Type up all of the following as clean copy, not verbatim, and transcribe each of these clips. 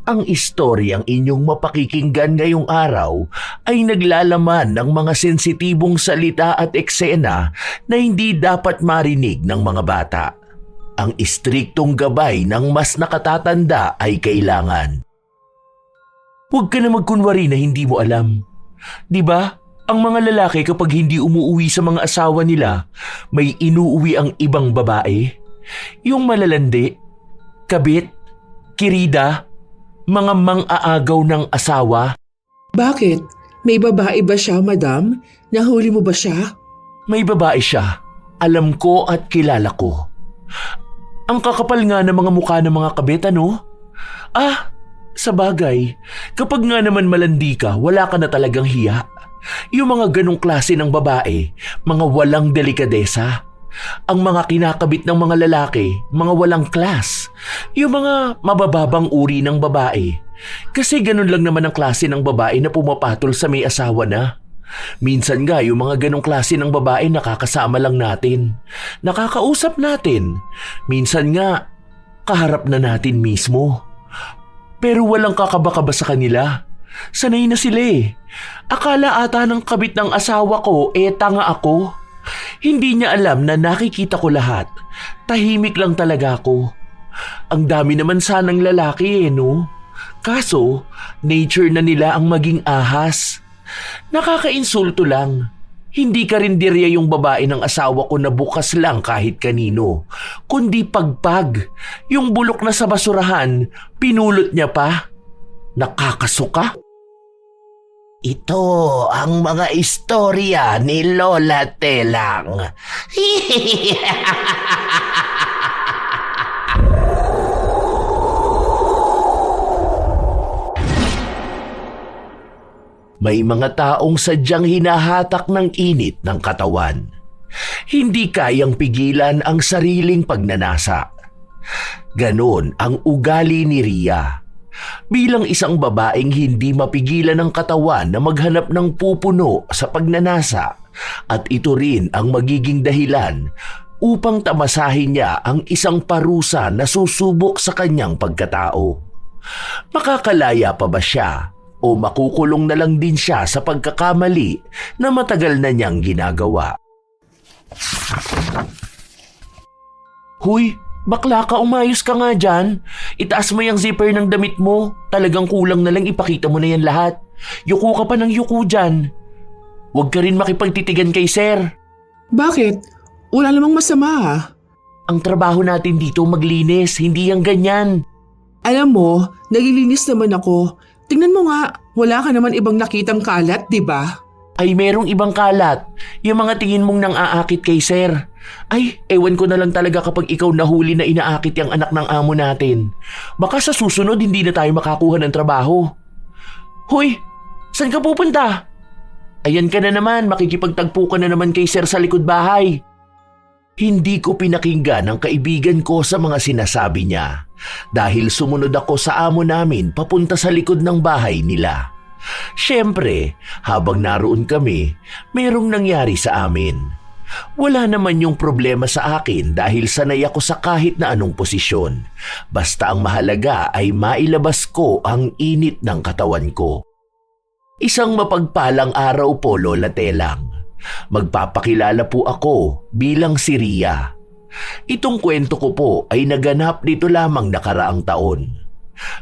Ang istoryang inyong mapakikinggan ngayong araw ay naglalaman ng mga sensitibong salita at eksena na hindi dapat marinig ng mga bata. Ang istriktong gabay ng mas nakatatanda ay kailangan. Huwag ka na magkunwari na hindi mo alam. Di ba? Ang mga lalaki kapag hindi umuuwi sa mga asawa nila, may inuuwi ang ibang babae. Yung malalandi, kabit, kirida, mga mang-aagaw ng asawa. Bakit? May babae ba siya, madam? Nahuli mo ba siya? May babae siya. Alam ko at kilala ko. Ang kakapal nga ng mga mukha ng mga kabit, ano? Sa bagay, kapag nga naman malandi ka, wala ka na talagang hiya. Yung mga ganong klase ng babae, mga walang delikadesa. Ang mga kinakabit ng mga lalaki, mga walang class. Yung mga mabababang uri ng babae. Kasi ganun lang naman ang klase ng babae na pumapatol sa may asawa na. Minsan nga yung mga ganong klase ng babae nakakasama lang natin. Nakakausap natin. Minsan nga, kaharap na natin mismo. Pero walang kakaba-kaba sa kanila. Sanay na sila eh. Akala ata ng kabit ng asawa ko tanga ako. Hindi niya alam na nakikita ko lahat. Tahimik lang talaga ako. Ang dami naman sanang lalaki no? Kaso, nature na nila ang maging ahas. Nakakainsulto lang. Hindi karinderya yung babae ng asawa ko na bukas lang kahit kanino. Kundi pagpag. Yung bulok na sa basurahan, pinulot niya pa. Nakakasuka. Ito ang mga istorya ni Lola Telang. May mga taong sadyang hinahatak ng init ng katawan. Hindi kayang pigilan ang sariling pagnanasa. Ganon ang ugali ni Ria. Bilang isang babaeng hindi mapigilan ng katawan na maghanap ng pupuno sa pagnanasa at ito rin ang magiging dahilan upang tamasahin niya ang isang parusa na susubok sa kanyang pagkatao. Makakalaya pa ba siya o makukulong na lang din siya sa pagkakamali na matagal na niyang ginagawa? Huy! Bakla ka, umayos ka nga dyan. Itaas mo yung zipper ng damit mo. Talagang kulang na lang ipakita mo na yan lahat. Yuko ka pa ng yuko dyan. Huwag ka rin makipagtitigan kay sir. Bakit? Wala namang masama Ang trabaho natin dito maglinis, hindi yung ganyan. Alam mo, naglilinis naman ako. Tingnan mo nga, wala ka naman ibang nakitang kalat, di ba? Ay merong ibang kalat. Yung mga tingin mong nang aakit kay sir. Ay, ewan ko na lang talaga kapag ikaw nahuli na inaakit yung anak ng amo natin. Baka sa susunod hindi na tayo makakuha ng trabaho. Hoy, saan ka pupunta? Ayan ka na naman, makikipagtagpo ka na naman kay sir sa likod bahay. Hindi ko pinakinggan ang kaibigan ko sa mga sinasabi niya dahil sumunod ako sa amo namin papunta sa likod ng bahay nila. Siyempre, habang naroon kami, merong nangyari sa amin. Wala naman yung problema sa akin dahil sanay ako sa kahit na anong posisyon. Basta ang mahalaga ay mailabas ko ang init ng katawan ko. Isang mapagpalang araw po, Lola Telang. Magpapakilala po ako bilang si Ria. Itong kwento ko po ay naganap dito lamang nakaraang taon.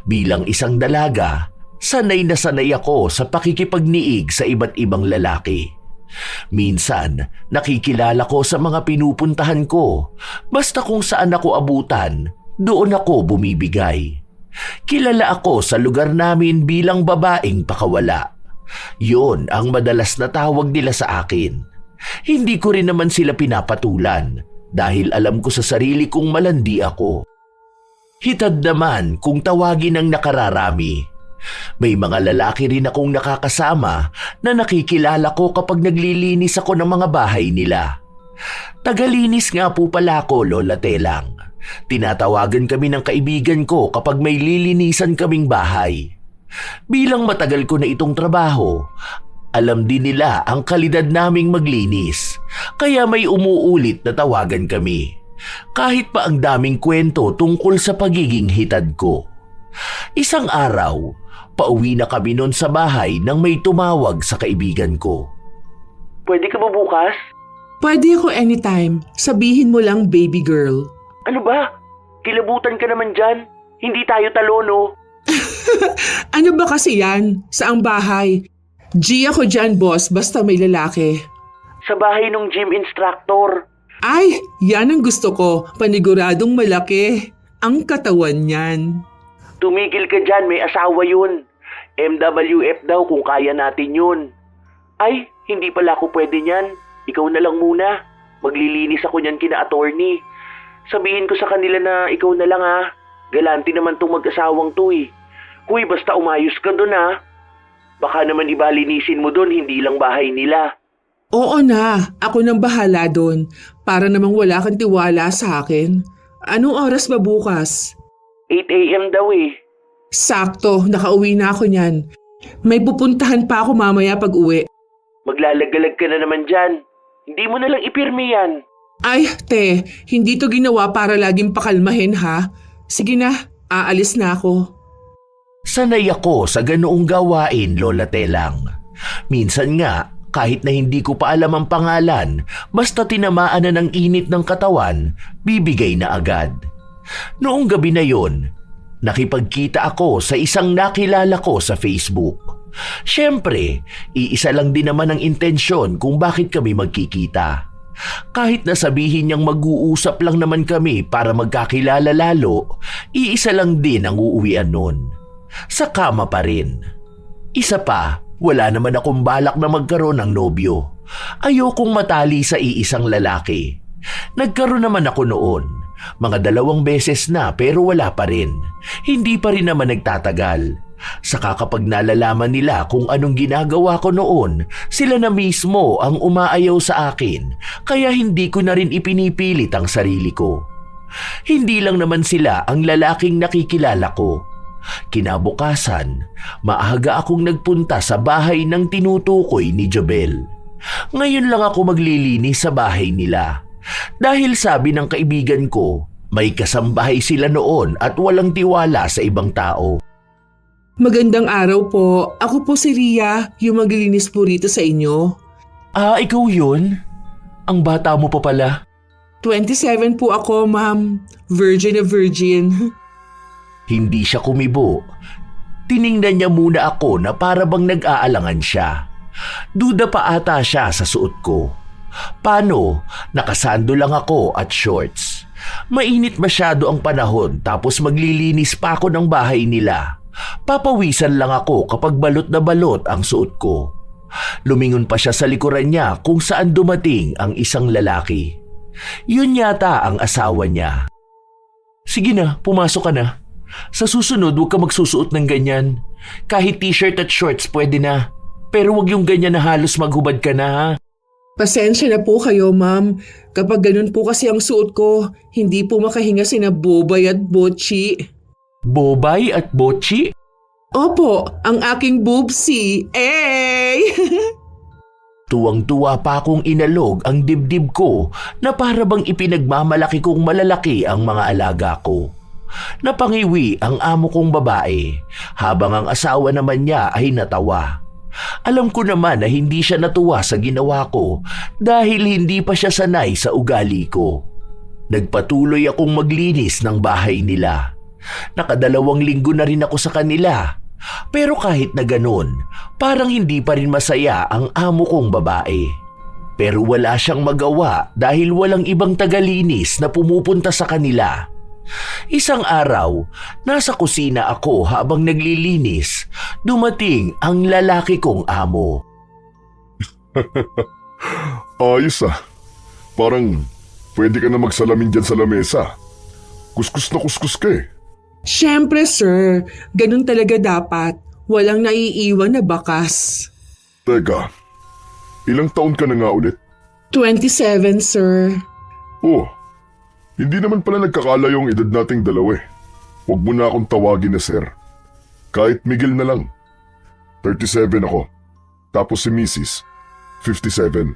Bilang isang dalaga, sanay na sanay ako sa pakikipagniig sa iba't ibang lalaki. Minsan, nakikilala ko sa mga pinupuntahan ko. Basta kung saan ako abutan, doon ako bumibigay. Kilala ako sa lugar namin bilang babaeng pakawala. Yon ang madalas na tawag nila sa akin. Hindi ko rin naman sila pinapatulan dahil alam ko sa sarili kong malandi ako. Hitad naman kung tawagin ang nakararami. May mga lalaki rin akong nakakasama na nakikilala ko kapag naglilinis ako ng mga bahay nila. Tagalinis nga po pala ako, Lola Telang. Tinatawagan kami ng kaibigan ko kapag may lilinisan kaming bahay. Bilang matagal ko na itong trabaho, alam din nila ang kalidad naming maglinis, kaya may umuulit na tawagan kami. Kahit pa ang daming kwento tungkol sa pagiging hitad ko. Isang araw, pauwi na kami noon sa bahay nang may tumawag sa kaibigan ko. Pwede ka ba bukas? Pwede ako anytime. Sabihin mo lang, baby girl. Ano ba? Kilabutan ka naman dyan. Hindi tayo talo, no? Ano ba kasi yan? Saang bahay? G ako dyan, boss, basta may lalaki. Sa bahay ng gym instructor. Ay, yan ang gusto ko. Paniguradong malaki. Ang katawan niyan. Tumigil ka dyan, may asawa yun. MWF daw kung kaya natin yun. Ay, hindi pala ako pwede niyan. Ikaw na lang muna. Maglilinis ako niyan kina attorney. Sabihin ko sa kanila na ikaw na lang ha. Galante naman tong mag-asawang to eh. Huy, basta umayos ka dun ha. Baka naman ibalinisin mo dun, hindi lang bahay nila. Oo na, ako nang bahala doon. Para namang wala kang tiwala sa akin. Anong oras ba bukas? 8 a.m. daw eh. Sakto, nakauwi na ako niyan. May pupuntahan pa ako mamaya pag uwi. Maglalagalag ka na naman dyan. Hindi mo na lang ipirmi yan. Ay, te, hindi to ginawa para laging pakalmahin ha. Sige na, aalis na ako. Sanay ako sa ganoong gawain, Lola Telang. Minsan nga, kahit na hindi ko pa alam ang pangalan, basta tinamaan na ng init ng katawan, bibigay na agad. Noong gabi na yon, nakipagkita ako sa isang nakilala ko sa Facebook. Siyempre, iisa lang din naman ang intensyon kung bakit kami magkikita. Kahit na sabihin niyang mag-uusap lang naman kami para magkakilala lalo, iisa lang din ang uuwian nun. Sa kama pa rin. Isa pa, wala naman akong balak na magkaroon ng nobyo. Ayokong matali sa iisang lalaki. Nagkaroon naman ako noon. Mga 2 beses na pero wala pa rin. Hindi pa rin naman nagtatagal. Saka kapag nalalaman nila kung anong ginagawa ko noon, sila na mismo ang umaayaw sa akin, kaya hindi ko na rin ipinipilit ang sarili ko. Hindi lang naman sila ang lalaking nakikilala ko. Kinabukasan, maaga akong nagpunta sa bahay ng tinutukoy ni Jobel. Ngayon lang ako maglilinis sa bahay nila. Dahil sabi ng kaibigan ko, may kasambahay sila noon at walang tiwala sa ibang tao. Magandang araw po. Ako po si Ria, yung maglilinis po rito sa inyo. Ah, ikaw yun? Ang bata mo pa pala. 27 po ako, ma'am. Virgin na virgin. Hindi siya kumibo. Tiningnan niya muna ako na para bang nag-aalangan siya. Duda pa ata siya sa suot ko. Paano? Nakasando lang ako at shorts. Mainit masyado ang panahon tapos maglilinis pa ako ng bahay nila. Papawisan lang ako kapag balot na balot ang suot ko. Lumingon pa siya sa likuran niya kung saan dumating ang isang lalaki. Yun yata ang asawa niya. Sige na, pumasok ka na. Sa susunod, huwag ka magsusuot ng ganyan. Kahit t-shirt at shorts pwede na. Pero huwag yung ganyan na halos maghubad ka na ha. Pasensya na po kayo, ma'am. Kapag ganun po kasi ang suot ko, hindi po makahinga sina Bobay at Botchi. Bobay at Botchi? Opo, ang aking boobsy. Ey! Tuwang-tuwa pa akong inalog ang dibdib ko na para bang ipinagmamalaki kong malalaki ang mga alaga ko. Napangiwi ang amo kong babae habang ang asawa naman niya ay natawa. Alam ko naman na hindi siya natuwa sa ginawa ko dahil hindi pa siya sanay sa ugali ko. Nagpatuloy akong maglinis ng bahay nila. Nakadalawang linggo na rin ako sa kanila. Pero kahit na ganun, parang hindi pa rin masaya ang amo kong babae. Pero wala siyang magawa dahil walang ibang tagalinis na pumupunta sa kanila. Isang araw, nasa kusina ako habang naglilinis, dumating ang lalaki kong amo. Ayos ah. Parang pwede ka na magsalamin dyan sa lamesa. Kuskus na kuskus ka eh. Siyempre, sir. Ganun talaga dapat. Walang naiiwan na bakas. Teka, ilang taon ka na nga ulit? 27, sir. Oh, hindi naman pala nagkakala yung edad nating dalawa eh. Huwag mo na akong tawagin na sir. Kahit Miguel na lang. 37 ako. Tapos si Mrs. 57.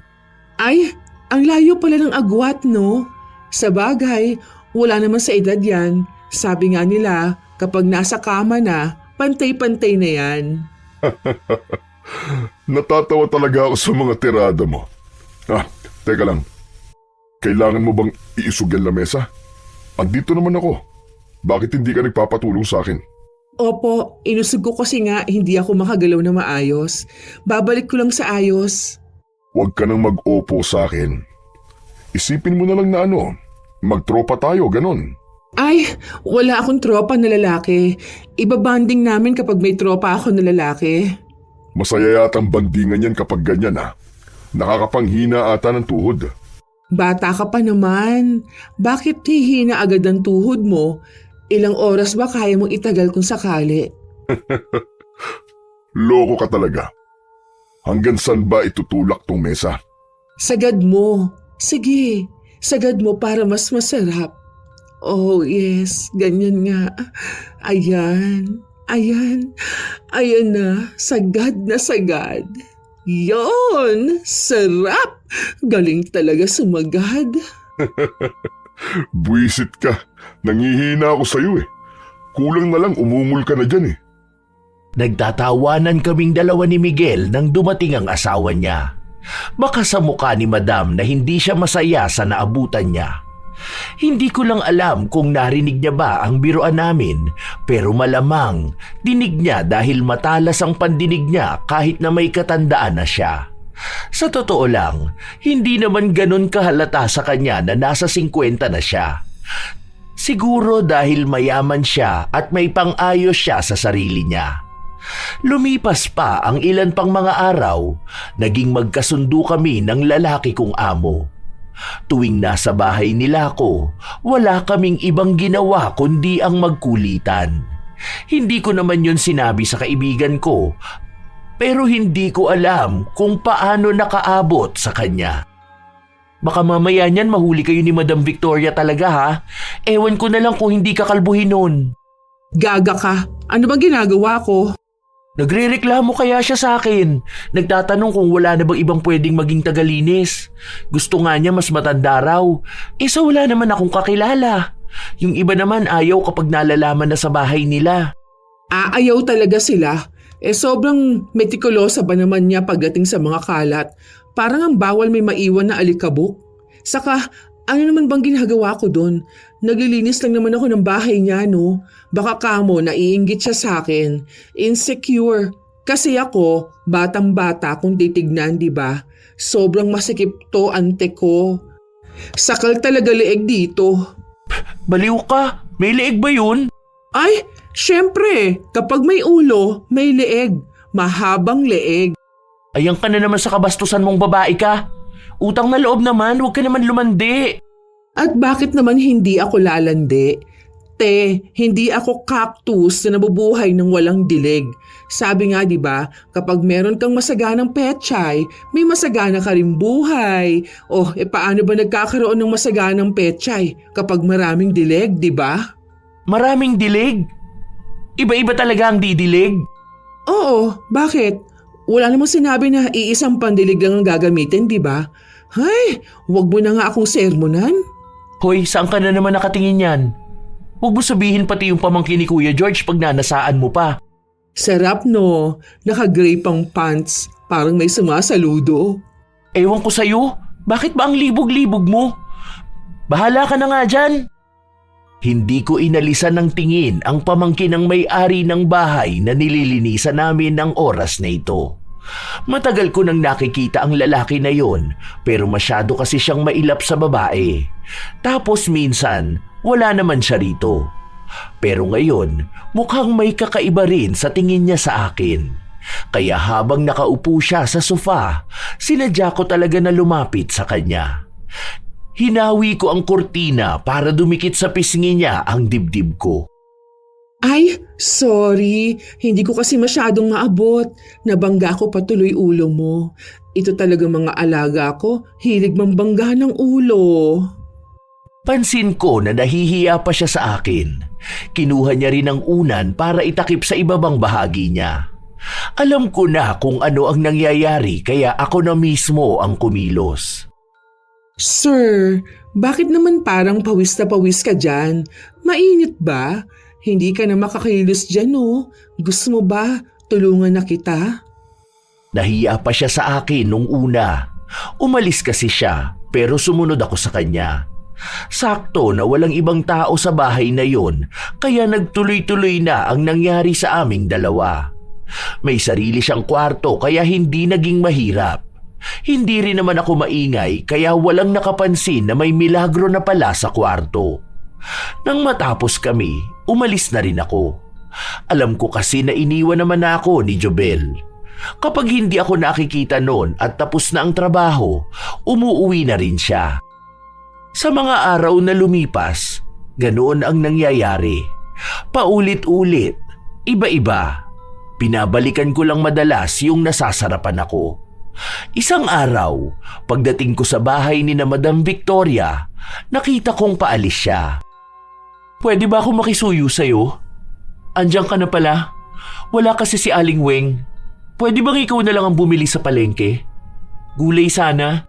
Ay, ang layo pala ng agwat, no? Sa bagay, wala naman sa edad yan. Sabi nga nila, Kapag nasa kama na, pantay-pantay na yan. Natatawa talaga ako sa mga tirada mo. Teka lang. Kailangan mo bang iisog yan lamesa? Andito naman ako. Bakit hindi ka nagpapatulong sa akin? Opo, inusog ko kasi nga hindi ako makagalaw na maayos. Babalik ko lang sa ayos. Huwag ka nang mag-opo sa akin. Isipin mo na lang na magtropa tayo, ganon. Ay, wala akong tropa na lalaki. Ibabanding namin kapag may tropa ako na lalaki. Masaya yatang bandingan yan kapag ganyan Nakakapanghina ata ng tuhod. Bata ka pa naman. Bakit hihina agad ang tuhod mo? Ilang oras ba kaya mong itagal kung sakali? Loko ka talaga. Hanggang saan ba itutulak tong mesa? Sagad mo. Sige, sagad mo para mas masarap. Oh yes, ganyan nga. Ayan, ayan, ayan na, sagad na sagad. Yon, sarap! Galing talaga sumagad. Buwisit ka. Nangihina ako sa'yo Kulang na lang umungol ka na dyan Nagtatawanan kaming dalawa ni Miguel nang dumating ang asawa niya. Baka sa mukha ni Madam na hindi siya masaya sa naabutan niya. Hindi ko lang alam kung narinig niya ba ang biruan namin, pero malamang dinig niya dahil matalas ang pandinig niya kahit na may katandaan na siya. Sa totoo lang, hindi naman ganun kahalata sa kanya na nasa 50 na siya. Siguro dahil mayaman siya at may pang-ayos siya sa sarili niya. Lumipas pa ang ilan pang mga araw, naging magkasundo kami ng lalaki kong amo. Tuwing nasa bahay nila ako, wala kaming ibang ginawa kundi ang magkulitan. Hindi ko naman yun sinabi sa kaibigan ko, pero hindi ko alam kung paano nakaabot sa kanya. Baka mamaya niyan mahuli kayo ni Madam Victoria talaga ha? Ewan ko na lang kung hindi ka kalbuhin nun. Gaga ka. Ano bang ginagawa ko? Nagrereklamo kaya siya sa akin. Nagtatanong kung wala na bang ibang pwedeng maging tagalinis. Gusto nga niya mas matanda raw. Sa wala naman akong kakilala. Yung iba naman ayaw kapag nalalaman na sa bahay nila. Aayaw talaga sila. Sobrang metikulosa ba naman niya pagdating sa mga kalat. Parang ang bawal may maiwan na alikabok. Saka, ano naman bang ginagawa ko doon? Naglilinis lang naman ako ng bahay niya, no? Baka kamo, naiinggit siya sa akin. Insecure. Kasi ako, batang-bata kung titignan, di ba? Sobrang masikip to, ante ko. Sakal talaga leeg dito. Baliw ka? May leeg ba yun? Ay, syempre, kapag may ulo, may leeg. Mahabang leeg. Ayan ka na naman sa kabastusan mong babae ka. Utang na loob naman, huwag ka naman lumandi. At bakit naman hindi ako lalandi? Te, hindi ako cactus na nabubuhay ng walang dilig. Sabi nga 'di ba, kapag meron kang masaganang pechay, may masagana ka rin buhay. Paano ba nagkakaroon ng masaganang pechay kapag maraming dilig, 'di ba? Maraming dilig? Iba-iba talaga ang didilig? Oo, bakit? Wala namang sinabi na iisang pandilig lang ang gagamitin, di ba? Hay, wag mo na nga akong sermonan. Hoy, saan ka na naman nakatingin yan? Huwag mo sabihin pati yung pamangkin ni Kuya George pag nanasaan mo pa. Sarap no, naka-gray pang pants, parang may sumasaludo. Ewan ko sa'yo, bakit ba ang libog-libog mo? Bahala ka na nga dyan. Hindi ko inalisan ng tingin ang pamangkin ng may-ari ng bahay na nililinisan namin ng oras na ito. Matagal ko nang nakikita ang lalaki na yon, pero masyado kasi siyang mailap sa babae. Tapos minsan, wala naman siya rito. Pero ngayon, mukhang may kakaiba rin sa tingin niya sa akin. Kaya habang nakaupo siya sa sofa, sinadya ko talaga na lumapit sa kanya. Hinawi ko ang kurtina para dumikit sa pisngi niya ang dibdib ko. Ay, sorry. Hindi ko kasi masyadong maabot. Nabangga ko patuloy ulo mo. Ito talaga mga alaga ko. Hilig mambangga ng ulo. Pansin ko na nahihiya pa siya sa akin. Kinuha niya rin ang unan para itakip sa ibabang bahagi niya. Alam ko na kung ano ang nangyayari kaya ako na mismo ang kumilos. Sir, bakit naman parang pawis na pawis ka dyan? Mainit ba? Hindi ka na makakilos dyan, no? Gusto mo ba tulungan na kita? Nahiya pa siya sa akin nung una. Umalis kasi siya pero sumunod ako sa kanya. Sakto na walang ibang tao sa bahay na yon, kaya nagtuloy-tuloy na ang nangyari sa aming dalawa. May sarili siyang kwarto kaya hindi naging mahirap. Hindi rin naman ako maingay kaya walang nakapansin na may milagro na pala sa kwarto. Nang matapos kami, umalis na rin ako. Alam ko kasi na iniwan naman ako ni Jobel. Kapag hindi ako nakikita noon at tapos na ang trabaho, umuuwi na rin siya. Sa mga araw na lumipas, ganoon ang nangyayari. Paulit-ulit, iba-iba. Pinabalikan ko lang madalas yung nasasarapan ako. Isang araw, pagdating ko sa bahay ni na Madam Victoria, nakita kong paalis siya. Pwede ba ako makisuyo sa'yo? Andiyan ka na pala. Wala kasi si Aling Weng. Pwede bang ikaw na lang ang bumili sa palengke? Gulay sana.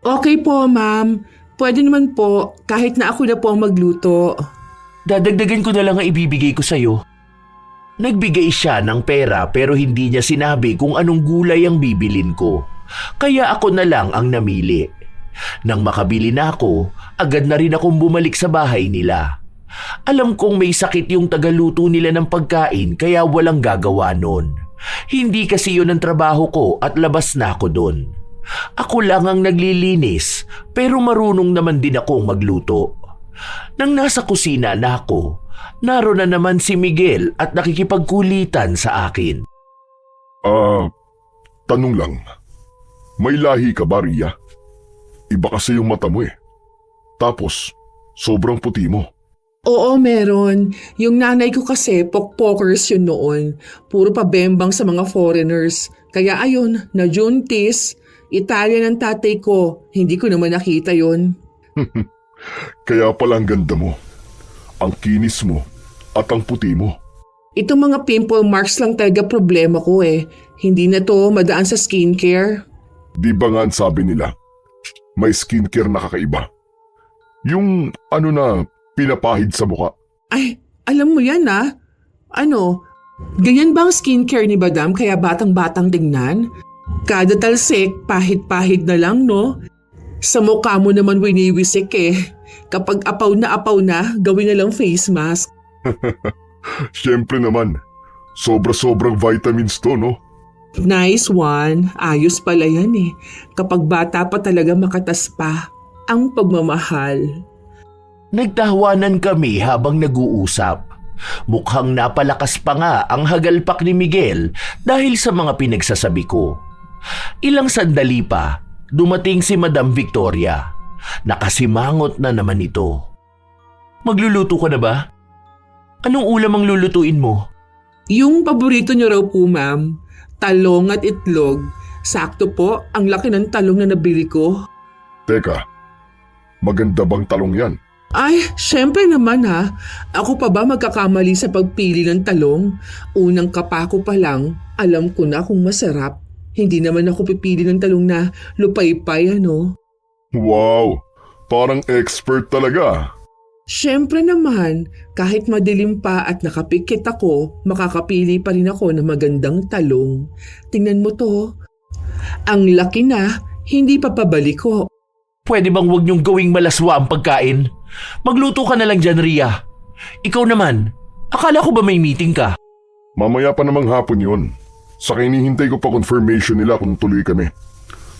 Okay po, ma'am. Pwede naman po, kahit na ako na po ang magluto. Dadagdagan ko na lang ang ibibigay ko sa'yo. Nagbigay siya ng pera pero hindi niya sinabi kung anong gulay ang bibilin ko. Kaya ako na lang ang namili. Nang makabili na ako, agad na rin akong bumalik sa bahay nila. Alam kong may sakit yung tagaluto nila ng pagkain kaya walang gagawa nun. Hindi kasi yun ang trabaho ko at labas na ako dun. Ako lang ang naglilinis pero marunong naman din akong magluto. Nang nasa kusina na ako, naroon na naman si Miguel at nakikipagkulitan sa akin. Tanong lang. May lahi ka ba, Ria? Iba kasi yung mata mo eh. Tapos, sobrang puti mo. Oo, meron. Yung nanay ko kasi, pokpokers yun noon. Puro pabembang sa mga foreigners. Kaya ayun, na-juntis. Italian ang tatay ko. Hindi ko naman nakita yun. Kaya pala ang ganda mo. Ang kinis mo at ang puti mo. Itong mga pimple marks lang talaga problema ko eh. Hindi na to madaan sa skincare. Di ba nga ang sabi nila, may skincare na kakaiba? Yung ano na pinapahid sa muka. Ay, alam mo yan ah. Ano, ganyan ba ang skincare ni Madam kaya batang-batang tingnan? Kada talsik, pahid-pahid na lang no? Sa mukha mo naman winiwisik eh. Kapag apaw na, gawin na lang face mask. Siyempre naman, sobra-sobrang vitamins to, no? Nice one. Ayos pala yan eh. Kapag bata pa talaga makatas pa ang pagmamahal. Nagtawanan kami habang nag-uusap. Mukhang napalakas pa nga ang hagalpak ni Miguel dahil sa mga pinagsasabi ko. Ilang sandali pa, dumating si Madam Victoria. Nakasimangot na naman ito. Magluluto ka na ba? Anong ulam ang lulutuin mo? Yung paborito niyo raw po, ma'am. Talong at itlog. Sakto po, ang laki ng talong na nabili ko. Teka, maganda bang talong yan? Ay, syempre naman ha. Ako pa ba magkakamali sa pagpili ng talong? Unang kapako pa lang, alam ko na kung masarap. Hindi naman ako pipili ng talong na lupaypay ano. Wow, parang expert talaga. Syempre naman, kahit madilim pa at nakapikit ako, makakapili pa rin ako ng magandang talong. Tingnan mo to. Ang laki na, hindi pa pabaliko. Pwede bang huwag niyong gawing malaswa ang pagkain? Magluto ka na lang dyan, Ria. Ikaw naman, akala ko ba may meeting ka? Mamaya pa namang hapon yun. Saka hinihintay ko pa confirmation nila kung tuloy kami.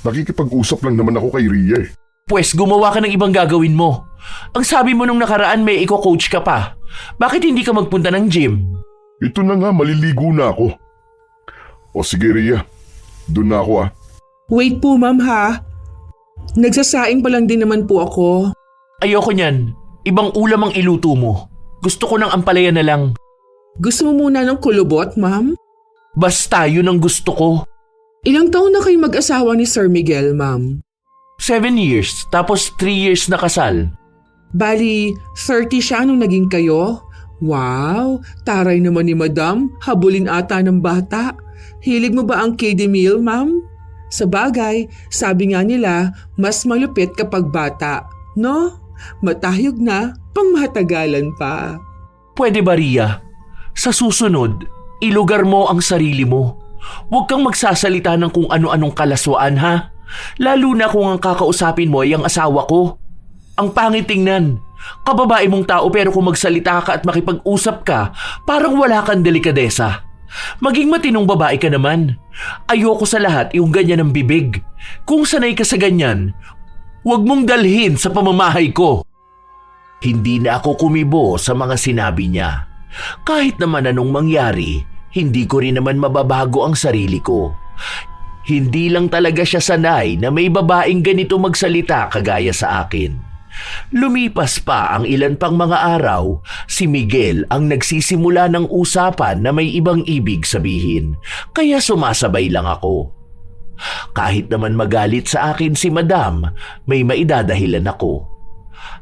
Nakikipag-usap lang naman ako kay Ria eh. Pwes gumawa ka ng ibang gagawin mo. Ang sabi mo nung nakaraan may iko-coach ka pa. Bakit hindi ka magpunta ng gym? Ito na nga, maliligo na ako. O sige Ria, dun na ako ah. Wait po ma'am ha. Nagsasaing pa lang din naman po ako. Ayoko niyan. Ibang ulam ang iluto mo. Gusto ko ng ampalaya na lang. Gusto mo muna ng kulubot, ma'am? Basta yun ang gusto ko. Ilang taon na kayo mag-asawa ni Sir Miguel, ma'am? 7 years, tapos 3 years na kasal. Bali, 30 siya nung naging kayo? Wow, taray naman ni Madam. Habulin ata ng bata. Hilig mo ba ang kiddie meal, ma'am? Sa bagay, sabi nga nila, mas malupit kapag bata. No? Matahiyog na, pang mahatagalan pa. Pwede ba, Ria? Sa susunod, ilugar mo ang sarili mo. Huwag kang magsasalita ng kung ano-anong kalaswaan, ha? Lalo na kung ang kakausapin mo ay ang asawa ko. Ang pangit tingnan. Kababae mong tao pero kung magsalita ka at makipag-usap ka, parang wala kang delikadesa. Maging matinong babae ka naman. Ayoko sa lahat yung ganyan ng bibig. Kung sanay ka sa ganyan, huwag mong dalhin sa pamamahay ko. Hindi na ako kumibo sa mga sinabi niya. Kahit naman anong mangyari, hindi ko rin naman mababago ang sarili ko. Hindi lang talaga siya sanay na may babaeng ganito magsalita kagaya sa akin. Lumipas pa ang ilan pang mga araw, si Miguel ang nagsisimula ng usapan na may ibang ibig sabihin, kaya sumasabay lang ako. Kahit naman magalit sa akin si Madam, may maidadahilan ako.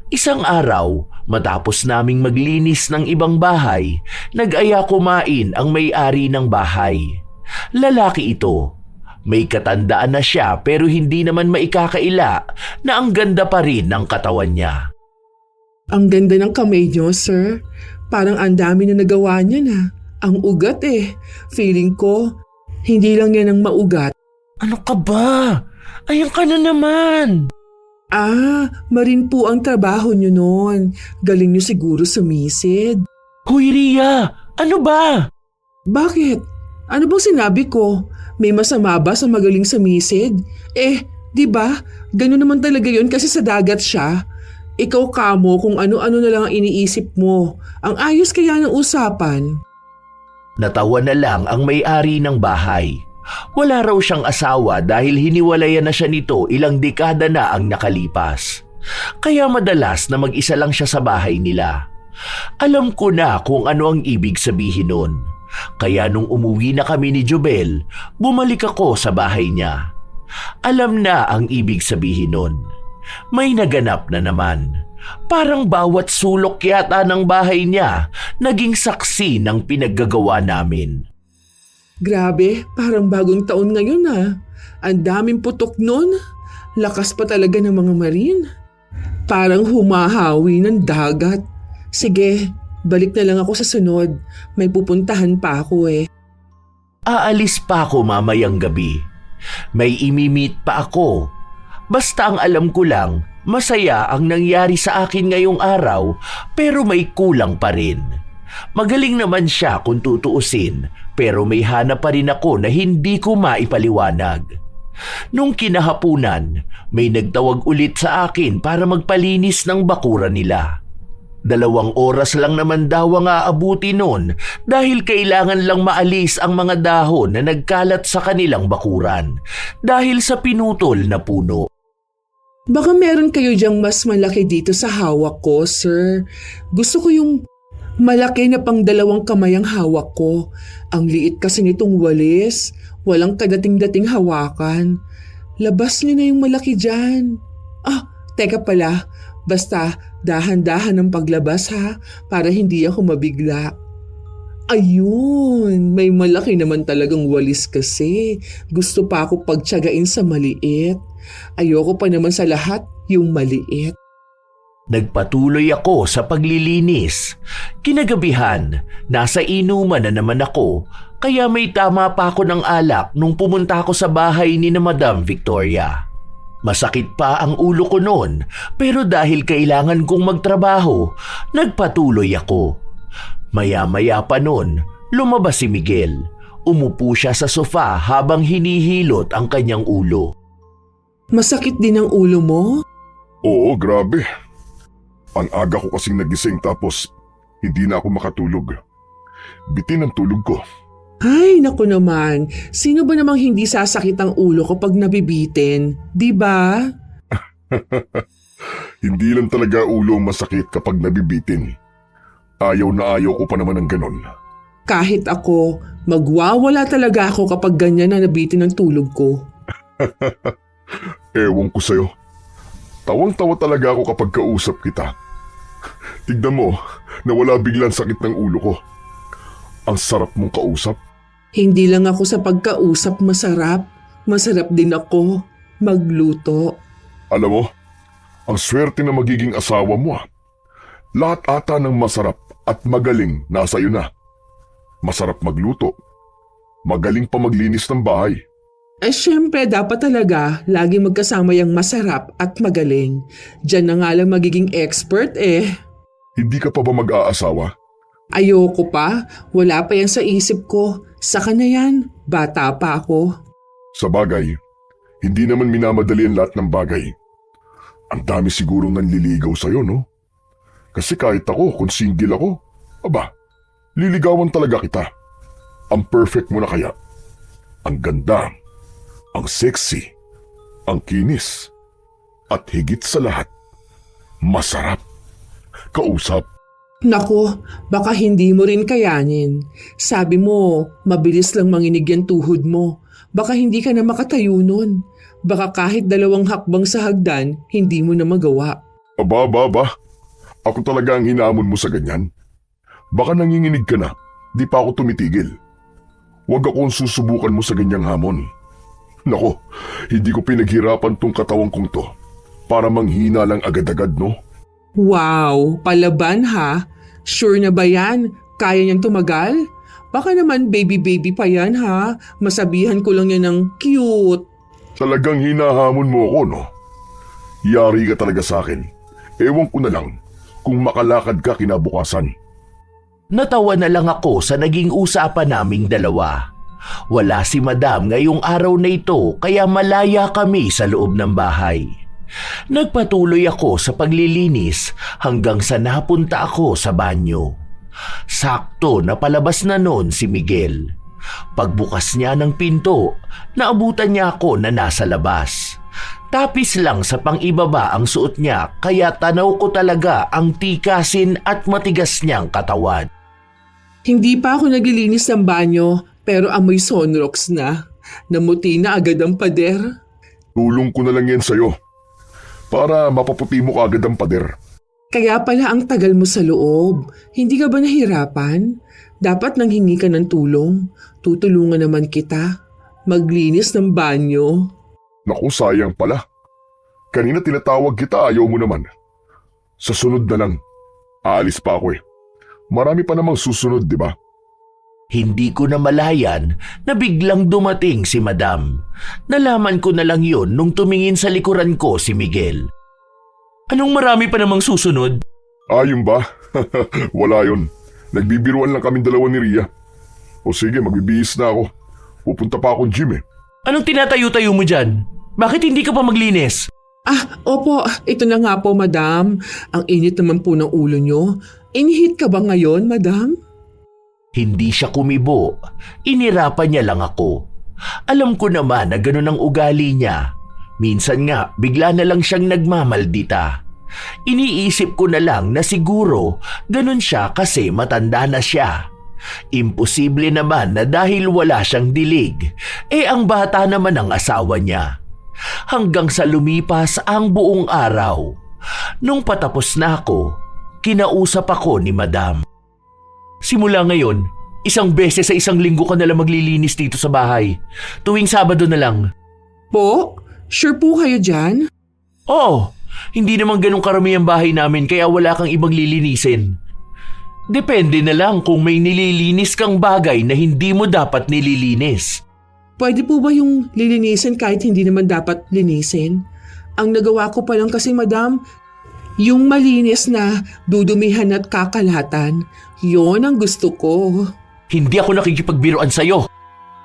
Isang araw, matapos naming maglinis ng ibang bahay, nag-aya kumain ang may-ari ng bahay. Lalaki ito. May katandaan na siya pero hindi naman maikakaila na ang ganda pa rin ng katawan niya. Ang ganda ng kamay niyo, sir. Parang ang dami na nagawa niya na. Ang ugat eh. Feeling ko, hindi lang yan ang maugat. Ano ka ba? Ayan ka na naman. Marin po ang trabaho niyo noon. Galing niyo siguro sumisid. Hoy Ria, ano ba? Bakit? Ano bang sinabi ko? May masama ba sa magaling sumisid? Di ba? Ganun naman talaga yun kasi sa dagat siya. Ikaw kamo kung ano-ano na lang ang iniisip mo. Ang ayos kaya ng usapan. Natawa na lang ang may-ari ng bahay. Wala raw siyang asawa dahil hiniwalayan na siya nito ilang dekada na ang nakalipas. Kaya madalas na mag-isa lang siya sa bahay nila. Alam ko na kung ano ang ibig sabihin nun. Kaya nung umuwi na kami ni Jobel, bumalik ako sa bahay niya. Alam na ang ibig sabihin nun. May naganap na naman. Parang bawat sulok yata ng bahay niya naging saksi ng pinaggagawa namin. Grabe, parang bagong taon ngayon Ang daming putok nun. Lakas pa talaga ng mga marine. Parang humahawi ng dagat. Sige, balik na lang ako sa sunod. May pupuntahan pa ako Aalis pa ako mamayang gabi. May imimit pa ako. Basta ang alam ko lang, masaya ang nangyari sa akin ngayong araw pero may kulang pa rin. Magaling naman siya kung tutuusin pero may hanap pa rin ako na hindi ko maipaliwanag. Nung kinahapunan, may nagtawag ulit sa akin para magpalinis ng bakuran nila. 2 oras lang naman daw ang aabuti noon dahil kailangan lang maalis ang mga dahon na nagkalat sa kanilang bakuran dahil sa pinutol na puno. Baka meron kayo diyang mas malaki dito sa hawak ko, sir. Gusto ko yung malaki na pang 2 kamay ang hawak ko. Ang liit kasi nitong walis. Walang kadating-dating hawakan. Labas niyo na yung malaki dyan. Teka pala. Basta dahan-dahan ang paglabas para hindi ako mabigla. Ayun, may malaki naman talagang walis kasi. Gusto pa ako pagtiyagain sa maliit. Ayoko pa naman sa lahat yung maliit. Nagpatuloy ako sa paglilinis. Kinagabihan, nasa inuman na naman ako, kaya may tama pa ako ng alak nung pumunta ako sa bahay ni na Madam Victoria. Masakit pa ang ulo ko noon, pero dahil kailangan kong magtrabaho, nagpatuloy ako. Maya-maya pa noon, lumabas si Miguel. Umupo siya sa sofa habang hinihilot ang kanyang ulo. Masakit din ang ulo mo? Oo, grabe. Ang aga ko kasing nagising tapos hindi na ako makatulog. Bitin ang tulog ko. Ay, naku naman. Sino ba namang hindi sasakit ang ulo kapag nabibitin? Di ba? Hindi lang talaga ulo ang masakit kapag nabibitin. Ayaw na ayaw ko pa naman ng ganon. Kahit ako, magwawala talaga ako kapag ganyan na nabitin ang tulog ko. Ewan ko sa'yo. Tawang-tawa talaga ako kapag kausap kita. Tignan mo, nawala biglang sakit ng ulo ko. Ang sarap mong kausap. Hindi lang ako sa pagkausap masarap. Masarap din ako magluto. Alam mo, ang swerte na magiging asawa mo. Lahat ata ng masarap At magaling nasa iyo na. Masarap magluto. Magaling pa maglinis ng bahay. Syempre dapat talaga lagi magkasama yung masarap at magaling. Diyan na nga lang magiging expert eh. Hindi ka pa ba mag-aasawa? Ayoko pa, wala pa yan sa isip ko. Saka na yan, bata pa ako. Sa bagay, hindi naman minamadali ang lahat ng bagay. Ang dami sigurong nanliligaw sa'yo, no? Kasi kahit ako, kung single ako, aba, liligawan talaga kita. Ang perfect mo na kaya. Ang ganda, ang sexy, ang kinis, at higit sa lahat, masarap. Kausap. Nako, baka hindi mo rin kayanin. Sabi mo, mabilis lang manginig yung tuhod mo. Baka hindi ka na makatayo nun. Baka kahit 2 hakbang sa hagdan, hindi mo na magawa. Aba. Ako talaga ang hinamon mo sa ganyan. Baka nanginginig ka na, di pa ako tumitigil. Huwag akong susubukan mo sa ganyang hamon. Nako, hindi ko pinaghirapan tong katawang kong to para manghina lang agad-agad, no? Wow, palaban ha? Sure na ba yan? Kaya niyang tumagal? Baka naman baby pa yan ha? Masabihan ko lang yan ng cute. Talagang hinahamon mo ako, no? Yari ka talaga sa akin. Ewan ko na lang kung makalakad ka kinabukasan. Natawa na lang ako sa naging usapan naming dalawa. Wala si Madam ngayong araw na ito kaya malaya kami sa loob ng bahay. Nagpatuloy ako sa paglilinis hanggang sa napunta ako sa banyo. Sakto na palabas na noon si Miguel. Pagbukas niya ng pinto, naabutan niya ako na nasa labas. Tapis lang sa pang-ibaba ang suot niya kaya tanaw ko talaga ang tikasin at matigas niyang katawan. Hindi pa ako naglilinis ng banyo pero amoy Sunrox na. Namuti na agad ang pader. Tulong ko na lang yan sa'yo para mapaputi mo kaagad ang pader. Kaya pala ang tagal mo sa loob. Hindi ka ba nahirapan? Dapat nanghingi ka ng tulong. Tutulungan naman kita. Maglinis ng banyo. Naku, sayang pala. Kanina tinatawag kita, ayaw mo naman. Sa sunod na lang. Aalis pa ako eh. Marami pa namang susunod, di ba? Hindi ko na malayan na biglang dumating si Madam. Nalaman ko na lang yun nung tumingin sa likuran ko si Miguel. Anong marami pa namang susunod? Yun ba? Wala yun. Nagbibiruan lang kaming dalawa ni Ria. O sige, magbibihis na ako. Pupunta pa akong gym eh. Anong tinatayo-tayo mo dyan? Bakit hindi ka pa maglinis? Opo, ito na nga po, madam. Ang init naman po ng ulo nyo. Inihit ka ba ngayon, madam? Hindi siya kumibo. Inirapan niya lang ako. Alam ko naman na ganun ang ugali niya. Minsan nga, bigla na lang siyang nagmamaldita. Iniisip ko na lang na siguro ganun siya kasi matanda na siya. Imposible naman na dahil wala siyang dilig, ang bata naman ang asawa niya. Hanggang sa lumipas ang buong araw. Nung patapos na ako, kinausap ako ni Madam. Simula ngayon, 1 beses sa 1 linggo ka nalang maglilinis dito sa bahay. Tuwing Sabado na lang. Po? Sure po kayo dyan? Oo, hindi naman ganun karami ang bahay namin kaya wala kang ibang lilinisin. Depende na lang kung may nililinis kang bagay na hindi mo dapat nililinis. Pwede po ba yung lilinisin kahit hindi naman dapat linisin? Ang nagawa ko pa lang kasi, madam, yung malinis na dudumihan at kakalatan, yon ang gusto ko. Hindi ako nakikipagbiruan sa'yo.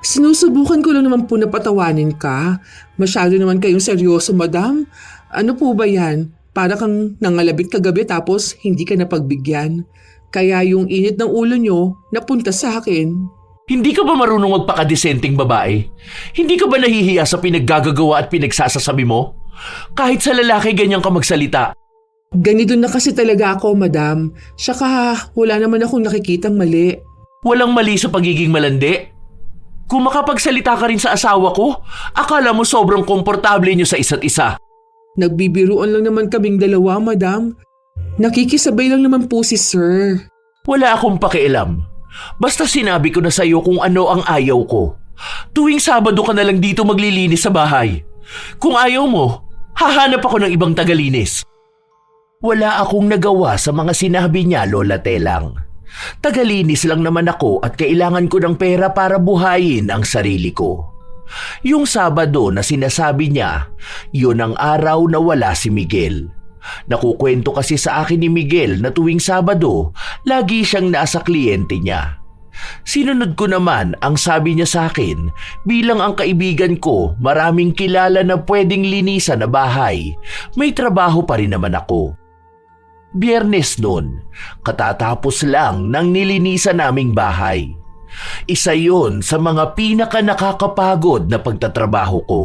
Sinusubukan ko lang naman po na patawanin ka. Masyado naman kayong seryoso, madam. Ano po ba yan? Para kang nangalabit kagabi tapos hindi ka napagbigyan. Kaya yung init ng ulo nyo napunta sa akin. Hindi ka ba marunong magpakadesenteng babae? Hindi ka ba nahihiya sa pinaggagawa at pinagsasasabi mo? Kahit sa lalaki ganyan ka magsalita. Ganito na kasi talaga ako, madam. Saka wala naman akong nakikitang mali. Walang mali sa pagiging malandi. Kung makapagsalita ka rin sa asawa ko, akala mo sobrang komportable niyo sa isa't isa. Nagbibiruan lang naman kaming dalawa, madam. Nakikisabay lang naman po si sir. Wala akong pakialam. Basta sinabi ko na sa'yo kung ano ang ayaw ko. Tuwing Sabado ka na lang dito maglilinis sa bahay. Kung ayaw mo, hahanap ako ng ibang tagalinis. Wala akong nagawa sa mga sinabi niya, Lola Telang. Tagalinis lang naman ako at kailangan ko ng pera para buhayin ang sarili ko. Yung Sabado na sinasabi niya, yun ang araw na wala si Miguel. Nakukwento kasi sa akin ni Miguel na tuwing Sabado, lagi siyang nasa kliyente niya. Sinunod ko naman ang sabi niya sa akin, bilang ang kaibigan ko, maraming kilala na pwedeng linisan na bahay. May trabaho pa rin naman ako. Biyernes noon, katatapos lang ng nilinisan naming bahay. Isa yon sa mga pinaka nakakapagod na pagtatrabaho ko.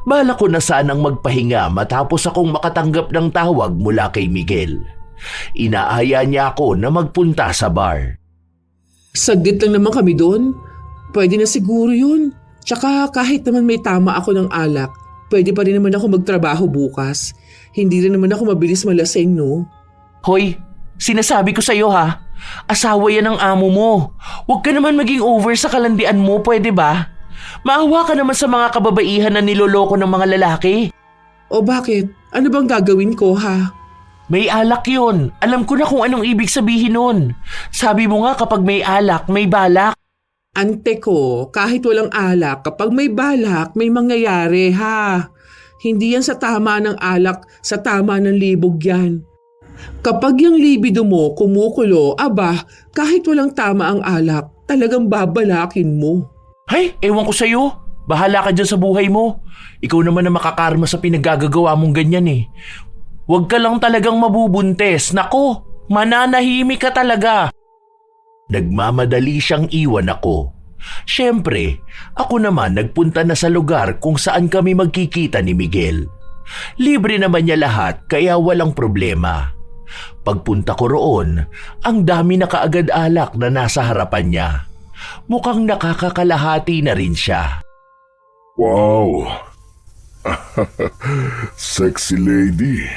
Bala ko na sanang magpahinga matapos akong makatanggap ng tawag mula kay Miguel. Inaaya niya ako na magpunta sa bar. Saglit lang naman kami doon. Pwede na siguro yun. Tsaka kahit naman may tama ako ng alak, pwede pa rin naman ako magtrabaho bukas. Hindi rin naman ako mabilis malasing, no? Hoy, sinasabi ko sa'yo ha, asawa yan ng amo mo. Huwag ka naman maging over sa kalandian mo, pwede ba? Maawa ka naman sa mga kababaihan na niloloko ng mga lalaki. O bakit? Ano bang gagawin ko, ha? May alak yun. Alam ko na kung anong ibig sabihin nun. Sabi mo nga kapag may alak, may balak. Ante ko, kahit walang alak, kapag may balak, may mangyayari, ha? Hindi yan sa tama ng alak, sa tama ng libog yan. Kapag yung libido mo kumukulo, aba, kahit walang tama ang alak, talagang babalakin mo. Hay, ewan ko sa'yo. Bahala ka dyan sa buhay mo. Ikaw naman na makakarma sa pinaggagawa mong ganyan eh. Huwag ka lang talagang mabubuntes. Nako, mananahimik ka talaga. Nagmamadali siyang iwan ako. Siyempre, ako naman nagpunta na sa lugar kung saan kami magkikita ni Miguel. Libre naman niya lahat kaya walang problema. Pagpunta ko roon, ang dami na kaagad alak na nasa harapan niya. Mukhang nakakakalahati na rin siya. Wow! Sexy lady.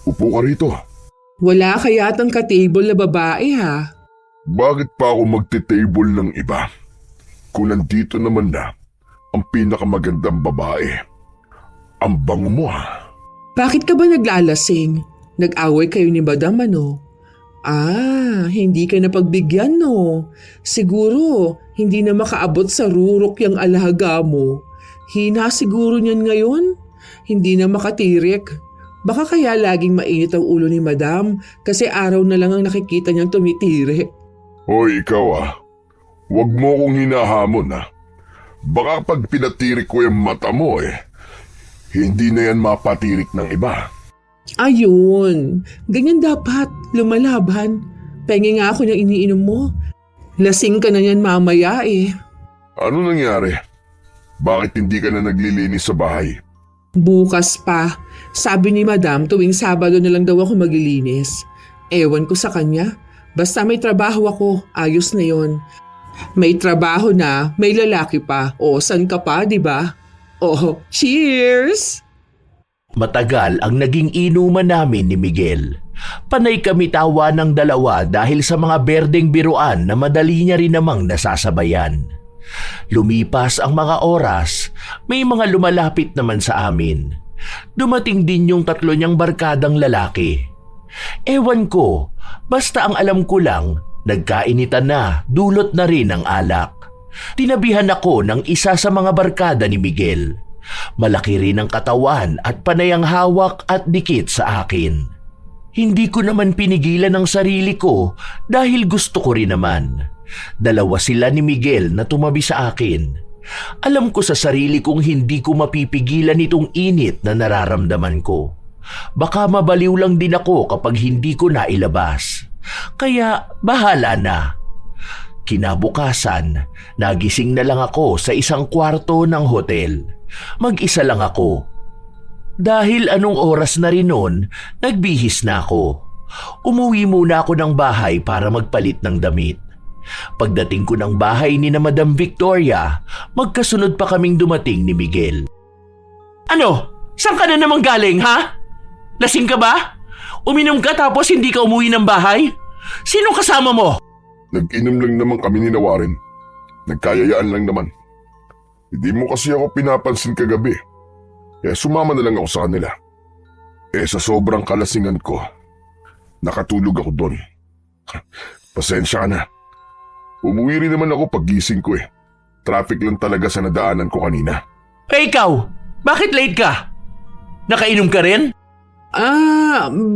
Upo ka rito. Wala kaya tang ka-table na babae, ha? Bakit pa ako magte-table ng iba? Kung nandito naman na ang pinakamagandang babae. Ang bango mo, ha? Bakit ka ba naglalasing? Nag-away kayo ni Madam, ano? Hindi ka napagbigyan, no? Siguro, hindi na makaabot sa rurok yung alaga mo. Hina siguro niyan ngayon? Hindi na makatirik. Baka kaya laging mainit ang ulo ni Madam kasi araw na lang ang nakikita niyang tumitirik. Hoy, ikaw Huwag mo kong hinahamon, Baka pag pinatirik ko yung mata mo hindi na yan mapatirik ng iba. Ayun, ganyan dapat, lumalaban. Pengi nga ako ng iniinom mo. Lasing ka na yan mamaya Ano nangyari? Bakit hindi ka na naglilinis sa bahay? Bukas pa. Sabi ni Madam tuwing Sabado na lang daw ako maglilinis. Ewan ko sa kanya. Basta may trabaho ako, ayos na yon. May trabaho na, may lalaki pa. O, san ka pa, di ba? Oh, cheers! Matagal ang naging inuman namin ni Miguel. Panay kami tawa ng dalawa dahil sa mga berdeng biruan na madali niya rin namang nasasabayan. Lumipas ang mga oras, may mga lumalapit naman sa amin. Dumating din yung 3 niyang barkadang lalaki. Ewan ko, basta ang alam ko lang, nagkainitan na, dulot na rin ang alak. Tinabihan ako ng isa sa mga barkada ni Miguel. Malaki rin ang katawan at panay ang hawak at dikit sa akin. Hindi ko naman pinigilan ang sarili ko dahil gusto ko rin naman. Dalawa sila ni Miguel na tumabi sa akin. Alam ko sa sarili kong hindi ko mapipigilan itong init na nararamdaman ko. Baka mabaliw lang din ako kapag hindi ko nailabas. Kaya bahala na. Kinabukasan, nagising na lang ako sa isang kwarto ng hotel. Mag-isa lang ako. Dahil anong oras na rin noon, nagbihis na ako. Umuwi muna ako ng bahay para magpalit ng damit. Pagdating ko ng bahay ni na Madam Victoria, magkasunod pa kaming dumating ni Miguel. Ano? Saan ka na naman galing, ha? Lasing ka ba? Uminom ka tapos hindi ka umuwi ng bahay? Sino kasama mo? Nag-inom lang naman kami ni Warren. Nagkayayaan lang naman. Hindi mo kasi ako pinapansin kagabi. Kaya sumama na lang ako sa kanila. Sa sobrang kalasingan ko, nakatulog ako doon. Pasensya ka na. Umuwi rin naman ako paggising ko eh. Traffic lang talaga sa nadaanan ko kanina. Eh ikaw, bakit late ka? Nakainom ka rin?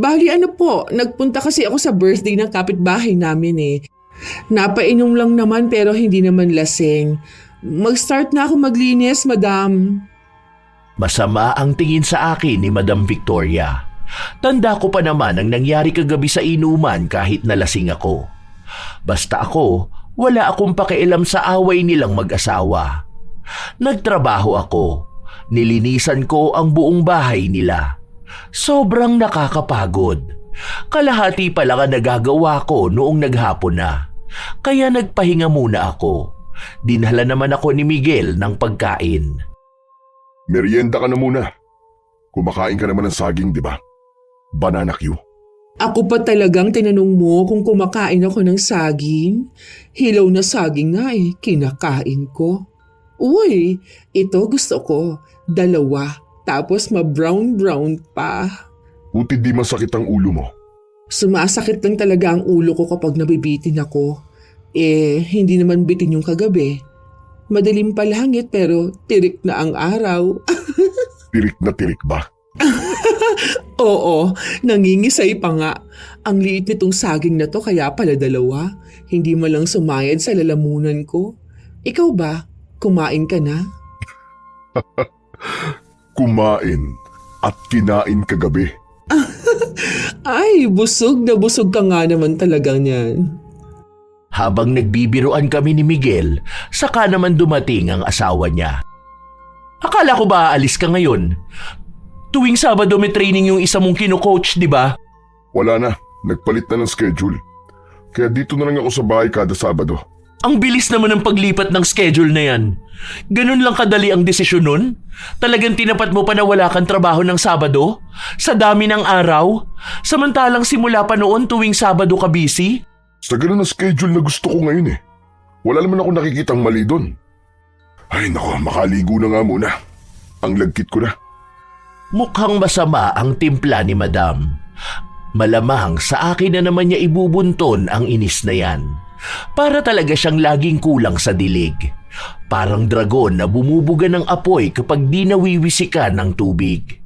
Bali ano po, nagpunta kasi ako sa birthday ng kapitbahay namin eh. Napainom lang naman pero hindi naman lasing. Mag-start na ako maglinis, madam. Masama ang tingin sa akin ni Madam Victoria. Tanda ko pa naman ang nangyari kagabi sa inuman kahit nalasing ako. Basta ako, wala akong pakialam sa away nilang mag-asawa. Nagtrabaho ako. Nilinisan ko ang buong bahay nila. Sobrang nakakapagod. Kalahati pa lang ang nagagawa ko noong naghapon na. Kaya nagpahinga muna ako. Dinhala naman ako ni Miguel ng pagkain. Merienda ka na muna. Kumakain ka naman ng saging, di ba? Banana Q. Ako pa talagang tinanong mo kung kumakain ako ng saging. Hilaw na saging nga eh, kinakain ko. Uy, ito gusto ko. 2, tapos ma-brown pa. Buti di masakit ang ulo mo. Sumasakit lang talaga ang ulo ko kapag nabibitin ako. Hindi naman bitin yung kagabi. Madilim pa langit pero tirik na ang araw. Tirik na tirik ba? Oo, nangingisay pa nga. Ang liit nitong saging na to kaya pala 2. Hindi man lang sumayad sa lalamunan ko. Ikaw ba? Kumain ka na? Kumain at kinain kagabi. Ay, busog ka nga naman talaga niyan. Habang nagbibiruan kami ni Miguel, saka naman dumating ang asawa niya. Akala ko ba aalis ka ngayon? Tuwing Sabado may training yung isa mong kino-coach, di ba? Wala na, nagpalit na ng schedule. Kaya dito na lang ako sa bahay kada Sabado. Ang bilis naman ng paglipat ng schedule na yan. Ganun lang kadali ang desisyon nun? Talagang tinapat mo pa na wala kang trabaho ng Sabado? Sa dami ng araw? Samantalang simula pa noon tuwing Sabado ka busy? Sa ganun ang schedule na gusto ko ngayon eh. Wala naman ako nakikitang mali doon. Ay nako, makaligo na nga muna. Ang lagkit ko na. Mukhang masama ang timpla ni Madam. Malamang sa akin na naman niya ibubunton ang inis na yan. Para talaga siyang laging kulang sa dilig. Parang dragon na bumubuga ng apoy kapag di nawiwisikan ng tubig.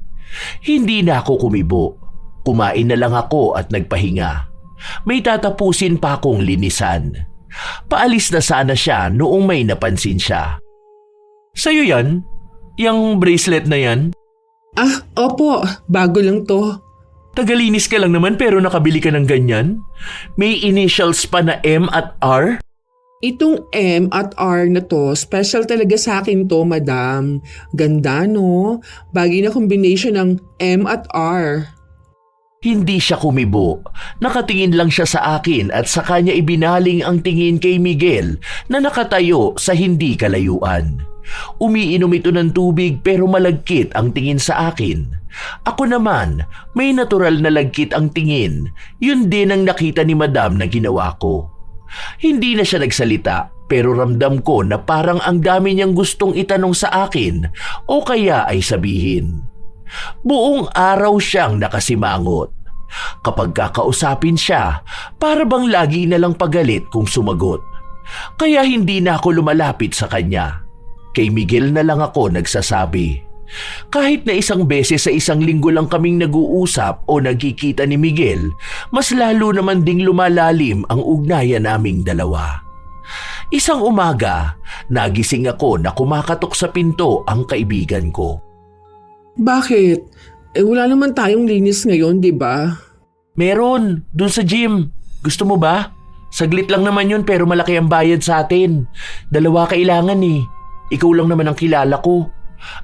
Hindi na ako kumibo. Kumain na lang ako at nagpahinga. May tatapusin pa akong linisan. Paalis na sana siya noong may napansin siya. Sa'yo yan? Yang bracelet na yan? Opo, bago lang to. Tagalinis ka lang naman pero nakabili ka ng ganyan? May initials pa na M at R? Itong M at R na to, special talaga sa akin to, madam. Ganda no? Bagay na combination ng M at R. Hindi siya kumibo. Nakatingin lang siya sa akin at sa kanya ibinaling ang tingin kay Miguel na nakatayo sa hindi kalayuan. Umiinom ito ng tubig pero malagkit ang tingin sa akin. Ako naman, may natural na lagkit ang tingin. Yun din ang nakita ni Madam na ginawa ko. Hindi na siya nagsalita pero ramdam ko na parang ang dami niyang gustong itanong sa akin o kaya ay sabihin. Buong araw siyang nakasimangot. Kapag kakausapin siya, para bang lagi na lang pagalit kung sumagot. Kaya hindi na ako lumalapit sa kanya. Kay Miguel na lang ako nagsasabi. Kahit na isang beses sa isang linggo lang kaming nag-uusap o nagkikita ni Miguel, mas lalo naman ding lumalalim ang ugnayan naming dalawa. Isang umaga, nagising ako na kumakatok sa pinto ang kaibigan ko. Bakit? Wala naman tayong linis ngayon, di ba? Meron, dun sa gym. Gusto mo ba? Saglit lang naman yun pero malaki ang bayad sa atin. 2 kailangan eh. Ikaw lang naman ang kilala ko.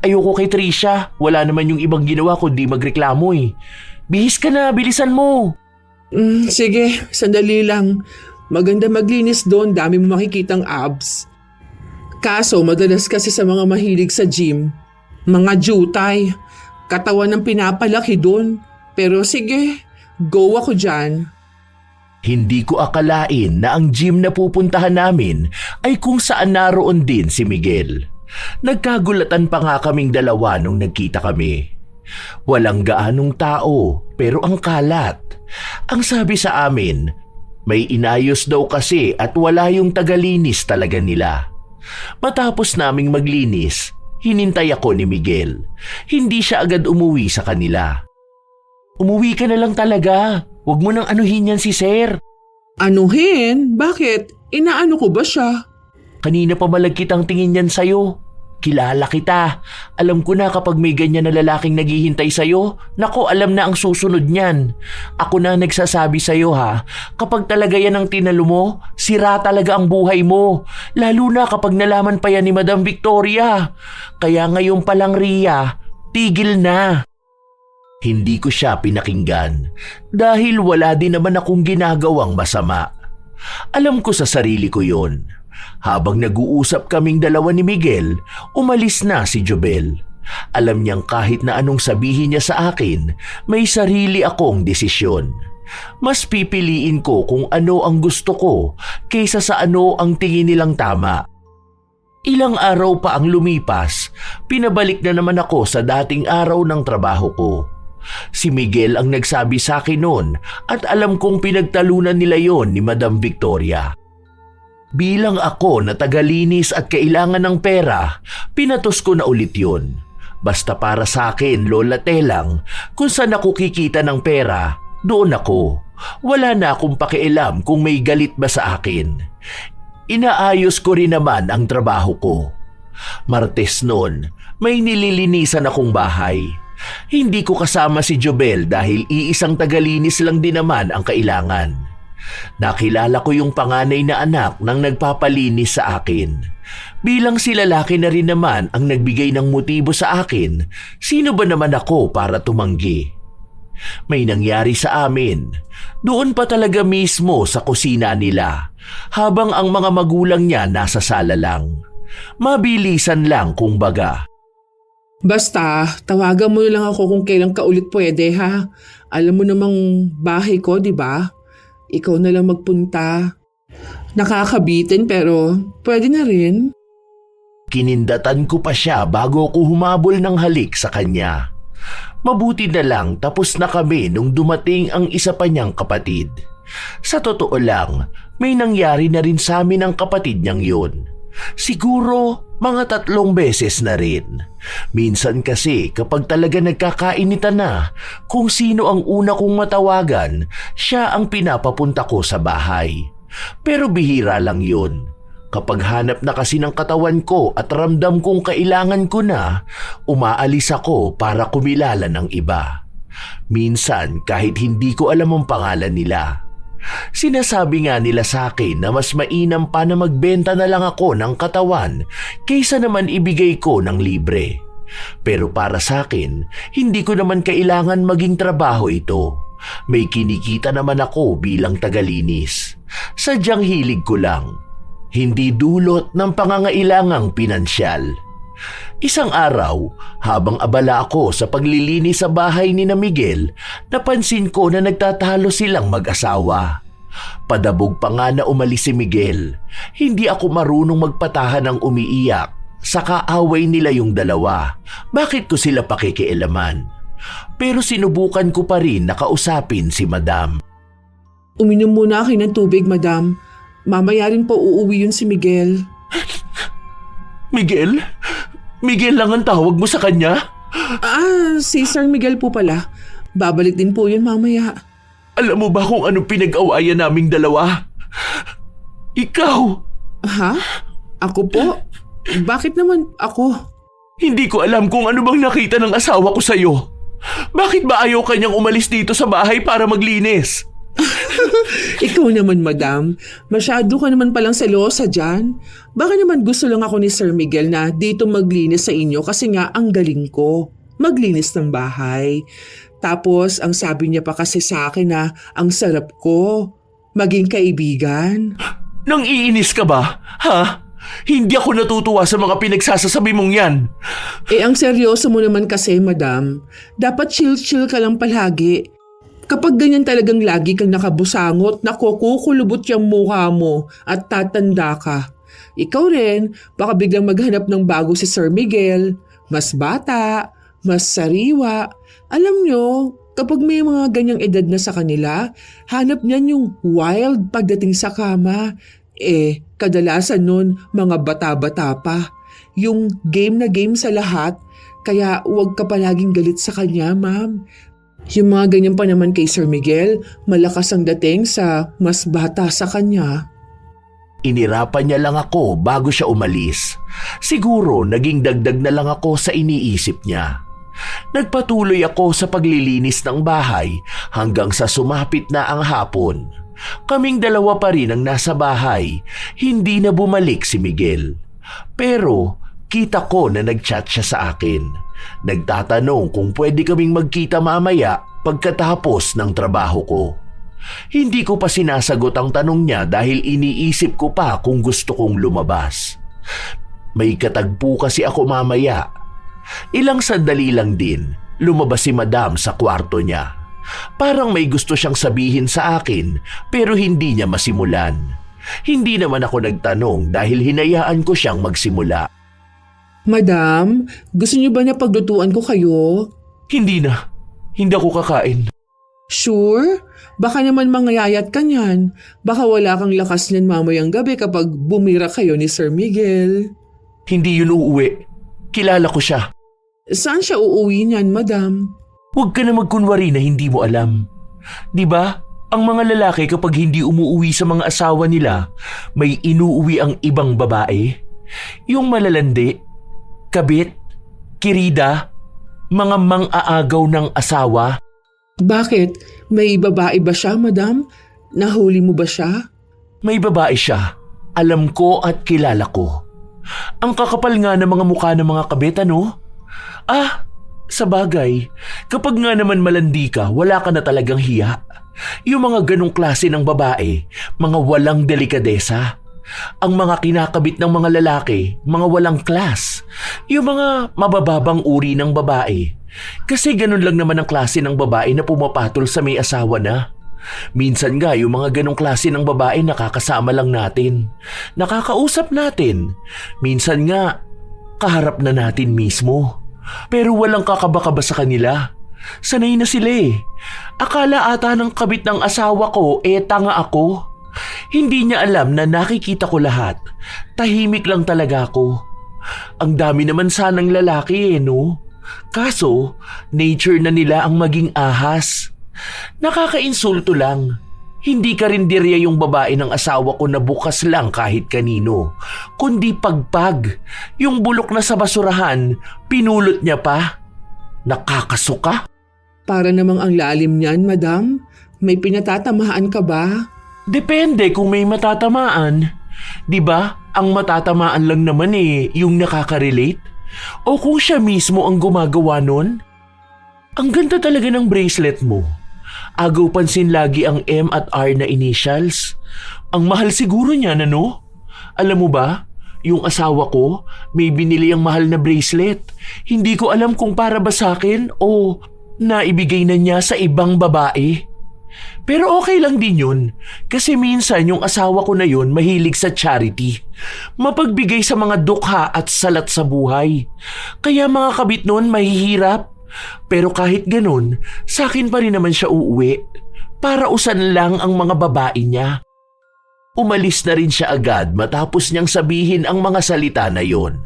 Ayoko kay Trisha. Wala naman yung ibang ginawa kundi magreklamo eh. Bihis ka na, bilisan mo. Sige, sandali lang. Maganda maglinis doon, dami mo makikitang abs. Kaso madalas kasi sa mga mahilig sa gym, mga jutay, katawan ng pinapalaki doon. Pero sige, go ako dyan. Hindi ko akalain na ang gym na pupuntahan namin ay kung saan naroon din si Miguel. Nagkagulatan pa nga kaming dalawa nung nagkita kami. Walang gaanong tao pero ang kalat. Ang sabi sa amin, May inayos daw kasi at wala yung tagalinis talaga nila. Matapos naming maglinis, hinintay ako ni Miguel. Hindi siya agad umuwi sa kanila. Umuwi ka na lang talaga. Huwag mo nang anuhin yan si Sir. Anuhin? Bakit? Inaano ko ba siya? Kanina pa malagkit ang tingin yan sa'yo. Kilala kita. Alam ko na kapag may ganyan na lalaking naghihintay sa'yo, nako alam na ang susunod niyan. Ako na nagsasabi sa'yo ha, kapag talaga yan ang tinalo mo, sira talaga ang buhay mo. Lalo na kapag nalaman pa yan ni Madam Victoria. Kaya ngayon pa lang Ria, tigil na. Hindi ko siya pinakinggan dahil wala din naman akong ginagawang masama. Alam ko sa sarili ko yon. Habang nag-uusap kaming dalawa ni Miguel, umalis na si Jobel. Alam niyang kahit na anong sabihin niya sa akin, may sarili akong desisyon. Mas pipiliin ko kung ano ang gusto ko kaysa sa ano ang tingin nilang tama. Ilang araw pa ang lumipas, pinabalik na naman ako sa dating araw ng trabaho ko. Si Miguel ang nagsabi sa akin noon at alam kong pinagtalunan nila yon ni Madam Victoria. Bilang ako na tagalinis at kailangan ng pera, pinatos ko na ulit yun. Basta para sa akin, Lola Telang, kung saan ako kikita ng pera, doon ako. Wala na akong pakialam kung may galit ba sa akin. Inaayos ko rin naman ang trabaho ko. Martes noon, may nililinisan akong bahay. Hindi ko kasama si Jobel dahil iisang tagalinis lang din naman ang kailangan. Nakilala ko yung panganay na anak ng nagpapalinis sa akin. Bilang si lalaki na rin naman ang nagbigay ng motibo sa akin, sino ba naman ako para tumanggi? May nangyari sa amin. Doon pa talaga mismo sa kusina nila, habang ang mga magulang niya nasa sala lang. Mabilisan lang kung baga. Basta, tawagan mo lang ako kung kailan ka ulit pwede ha. Alam mo namang bahay ko, di ba? Ikaw na lang magpunta. Nakakabitin pero pwede na rin. Kinindatan ko pa siya bago ko humabol ng halik sa kanya. Mabuti na lang tapos na kami nung dumating ang isa pa niyang kapatid. Sa totoo lang, may nangyari na rin sa amin ang kapatid niyang yun. Siguro mga 3 beses na rin. Minsan kasi kapag talaga nagkakainitan na, kung sino ang una kong matawagan, siya ang pinapapunta ko sa bahay. Pero bihira lang yun. Kapag hanap na kasi ng katawan ko at ramdam kong kailangan ko na, umaalis ako para kumilala ng iba. Minsan kahit hindi ko alam ang pangalan nila. Sinasabi nga nila sa akin na mas mainam pa na magbenta na lang ako ng katawan kaysa naman ibigay ko ng libre. Pero para sa akin, hindi ko naman kailangan maging trabaho ito. May kinikita naman ako bilang tagalinis. Sadyang hilig ko lang. Hindi dulot ng pangangailangang pinansyal. Isang araw, habang abala ako sa paglilinis sa bahay ni na Miguel, napansin ko na nagtatalo silang mag-asawa. Padabog pa nga na umalis si Miguel. Hindi ako marunong magpatahan ng umiiyak. Sa kaaway nila yung dalawa. Bakit ko sila pakikialaman? Pero sinubukan ko pa rin na kausapin si Madam. Uminom muna kayo ng tubig, Madam. Mamaya rin po uuwi yun si Miguel. Miguel? Miguel lang ang tawag mo sa kanya? Si Sir Miguel po pala. Babalik din po yun mamaya. Alam mo ba kung anong pinag-awayan naming dalawa? Ikaw! Ha? Ako po? Bakit naman ako? Hindi ko alam kung ano bang nakita ng asawa ko sa'yo. Bakit ba ayaw kanyang umalis dito sa bahay para maglinis? Ikaw naman, Madam. Masyado ka naman palang selosa dyan. Baka naman gusto lang ako ni Sir Miguel na dito maglinis sa inyo kasi nga ang galing ko. Maglinis ng bahay. Tapos ang sabi niya pa kasi sa akin na ang sarap ko. Maging kaibigan. Nang iinis ka ba? Ha? Hindi ako natutuwa sa mga pinagsasasabi mong yan. Ang seryoso mo naman kasi, Madam. Dapat chill-chill ka lang palagi. Kapag ganyan talagang lagi kang nakabusangot, kukulubot yung mukha mo at tatanda ka. Ikaw rin, baka biglang maghanap ng bago si Sir Miguel. Mas bata, mas sariwa. Alam nyo, Kapag may mga ganyang edad na sa kanila, hanap niyan yung wild pagdating sa kama. Kadalasan nun mga bata-bata pa. Yung game na game sa lahat, kaya huwag ka palaging galit sa kanya, ma'am. Yung mga ganyan pa naman kay Sir Miguel, malakas ang dating sa mas bata sa kanya. Inirapan niya lang ako bago siya umalis. Siguro naging dagdag na lang ako sa iniisip niya. Nagpatuloy ako sa paglilinis ng bahay hanggang sa sumapit na ang hapon. Kaming dalawa pa rin ang nasa bahay, hindi na bumalik si Miguel. Pero kita ko na nag-chat siya sa akin. Nagtatanong kung pwede kaming magkita mamaya pagkatapos ng trabaho ko. Hindi ko pa sinasagot ang tanong niya dahil iniisip ko pa kung gusto kong lumabas. May katagpo kasi ako mamaya. Ilang sandali lang din, lumabas si Madam sa kwarto niya. Parang may gusto siyang sabihin sa akin pero hindi niya masimulan. Hindi naman ako nagtanong dahil hinayaan ko siyang magsimula. Madam, gusto niyo ba na paglutuan ko kayo? Hindi na. Hindi ako kakain. Sure? Baka naman mangyayat ka niyan. Baka wala kang lakas niyan mamayang gabi kapag bumira kayo ni Sir Miguel. Hindi yun uuwi. Kilala ko siya. Saan siya uuwi niyan, madam? Huwag ka na magkunwari na hindi mo alam. Di ba? Ang mga lalaki kapag hindi umuuwi sa mga asawa nila, may inuuwi ang ibang babae. Yung malalandi, kabit, kirida, mga mang-aagaw ng asawa. Bakit? May babae ba siya, madam? Nahuli mo ba siya? May babae siya. Alam ko at kilala ko. Ang kakapal nga ng mga mukha ng mga kabit, ano? Sa bagay, kapag nga naman malandi ka, wala ka na talagang hiya. Yung mga ganong klase ng babae, mga walang delikadesa. Ang mga kinakabit ng mga lalaki, mga walang class. Yung mga mabababang uri ng babae. Kasi ganun lang naman ang klase ng babae na pumapatol sa may asawa na. Minsan nga yung mga ganong klase ng babae nakakasama lang natin. Nakakausap natin. Minsan nga, kaharap na natin mismo. Pero walang kakaba-kaba sa kanila. Sanay na sila eh. Akala ata ng kabit ng asawa ko tanga ako. Hindi niya alam na nakikita ko lahat. Tahimik lang talaga ako. Ang dami naman sanang lalaki no? Kaso, nature na nila ang maging ahas. Nakakainsulto lang. Hindi karinderya yung babae ng asawa ko na bukas lang kahit kanino. Kundi pagpag. Yung bulok na sa basurahan, pinulot niya pa. Nakakasuka. Para namang ang lalim niyan, madam. May pinatatamaan ka ba? Depende kung may matatamaan. Di ba? Ang matatamaan lang naman yung nakaka-relate. O kung siya mismo ang gumagawa nun. Ang ganda talaga ng bracelet mo. Agaw pansin lagi ang M at R na initials. Ang mahal siguro niya, ano? Alam mo ba, yung asawa ko may binili ang mahal na bracelet. Hindi ko alam kung para ba sa akin o naibigay na niya sa ibang babae. Pero okay lang din yun kasi minsan yung asawa ko na yun mahilig sa charity. Mapagbigay sa mga dukha at salat sa buhay. Kaya mga kabit nun mahihirap. Pero kahit ganun, sa akin pa rin naman siya uuwi. Para usan lang ang mga babae niya. Umalis na rin siya agad matapos niyang sabihin ang mga salita na yon.